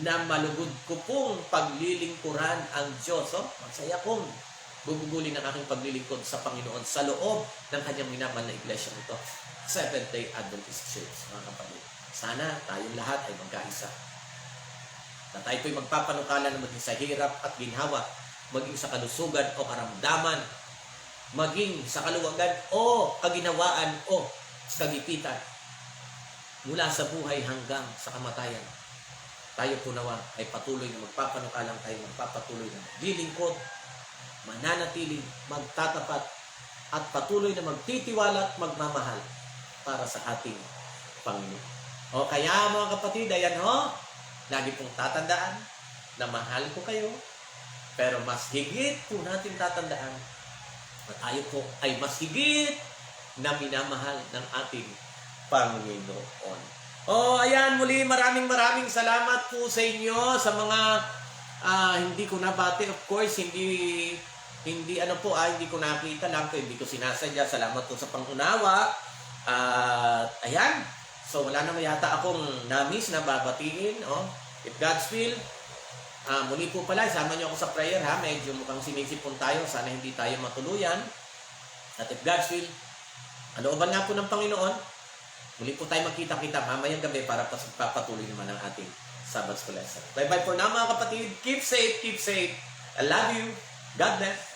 na malugod ko pong paglilingkuran ang Diyos. Masaya kong bubugulin ang aking paglilingkod sa Panginoon sa loob ng kanyang minamahal na iglesia nito, Seventh-day Adventist Church, mga kapatid. Sana tayong lahat ay magkaisa. Na tayo po'y magpapanukala na maging sa hirap at ginhawa, maging sa kalusugan o karamdaman, maging sa kaluwagan o kaginawaan o kagipitan, mula sa buhay hanggang sa kamatayan. Tayo po nawa ay patuloy na magpapanukalang tayo, magpapatuloy na maglilingkod, mananatiling, magtatapat, at patuloy na magtitiwala at magmamahal para sa ating Panginoon. O kaya mga kapatid, ayan ho, lagi pong tatandaan na mahal ko kayo, pero mas higit po natin tatandaan na tayo po ay mas higit na minamahal ng ating Panginoon. O ayan, muli maraming salamat po sa inyo sa mga hindi ko nabati. Of course, hindi ko nakita lang, hindi ko sinasadya. Salamat po sa pangunawa. Ayan, so wala naman yata akong na-miss na babatiin. If God's will, muli po pala, sama niyo ako sa prayer ha. Medyo mukhang sinisipon tayo, sana hindi tayo matuluyan. At if God's will, kalooban nga po ng Panginoon, muli po tayo magkita-kita mamayang gabi para papatuloy naman ang ating Sabbath School lesson. Bye-bye for now mga kapatid. Keep safe, keep safe. I love you. God bless.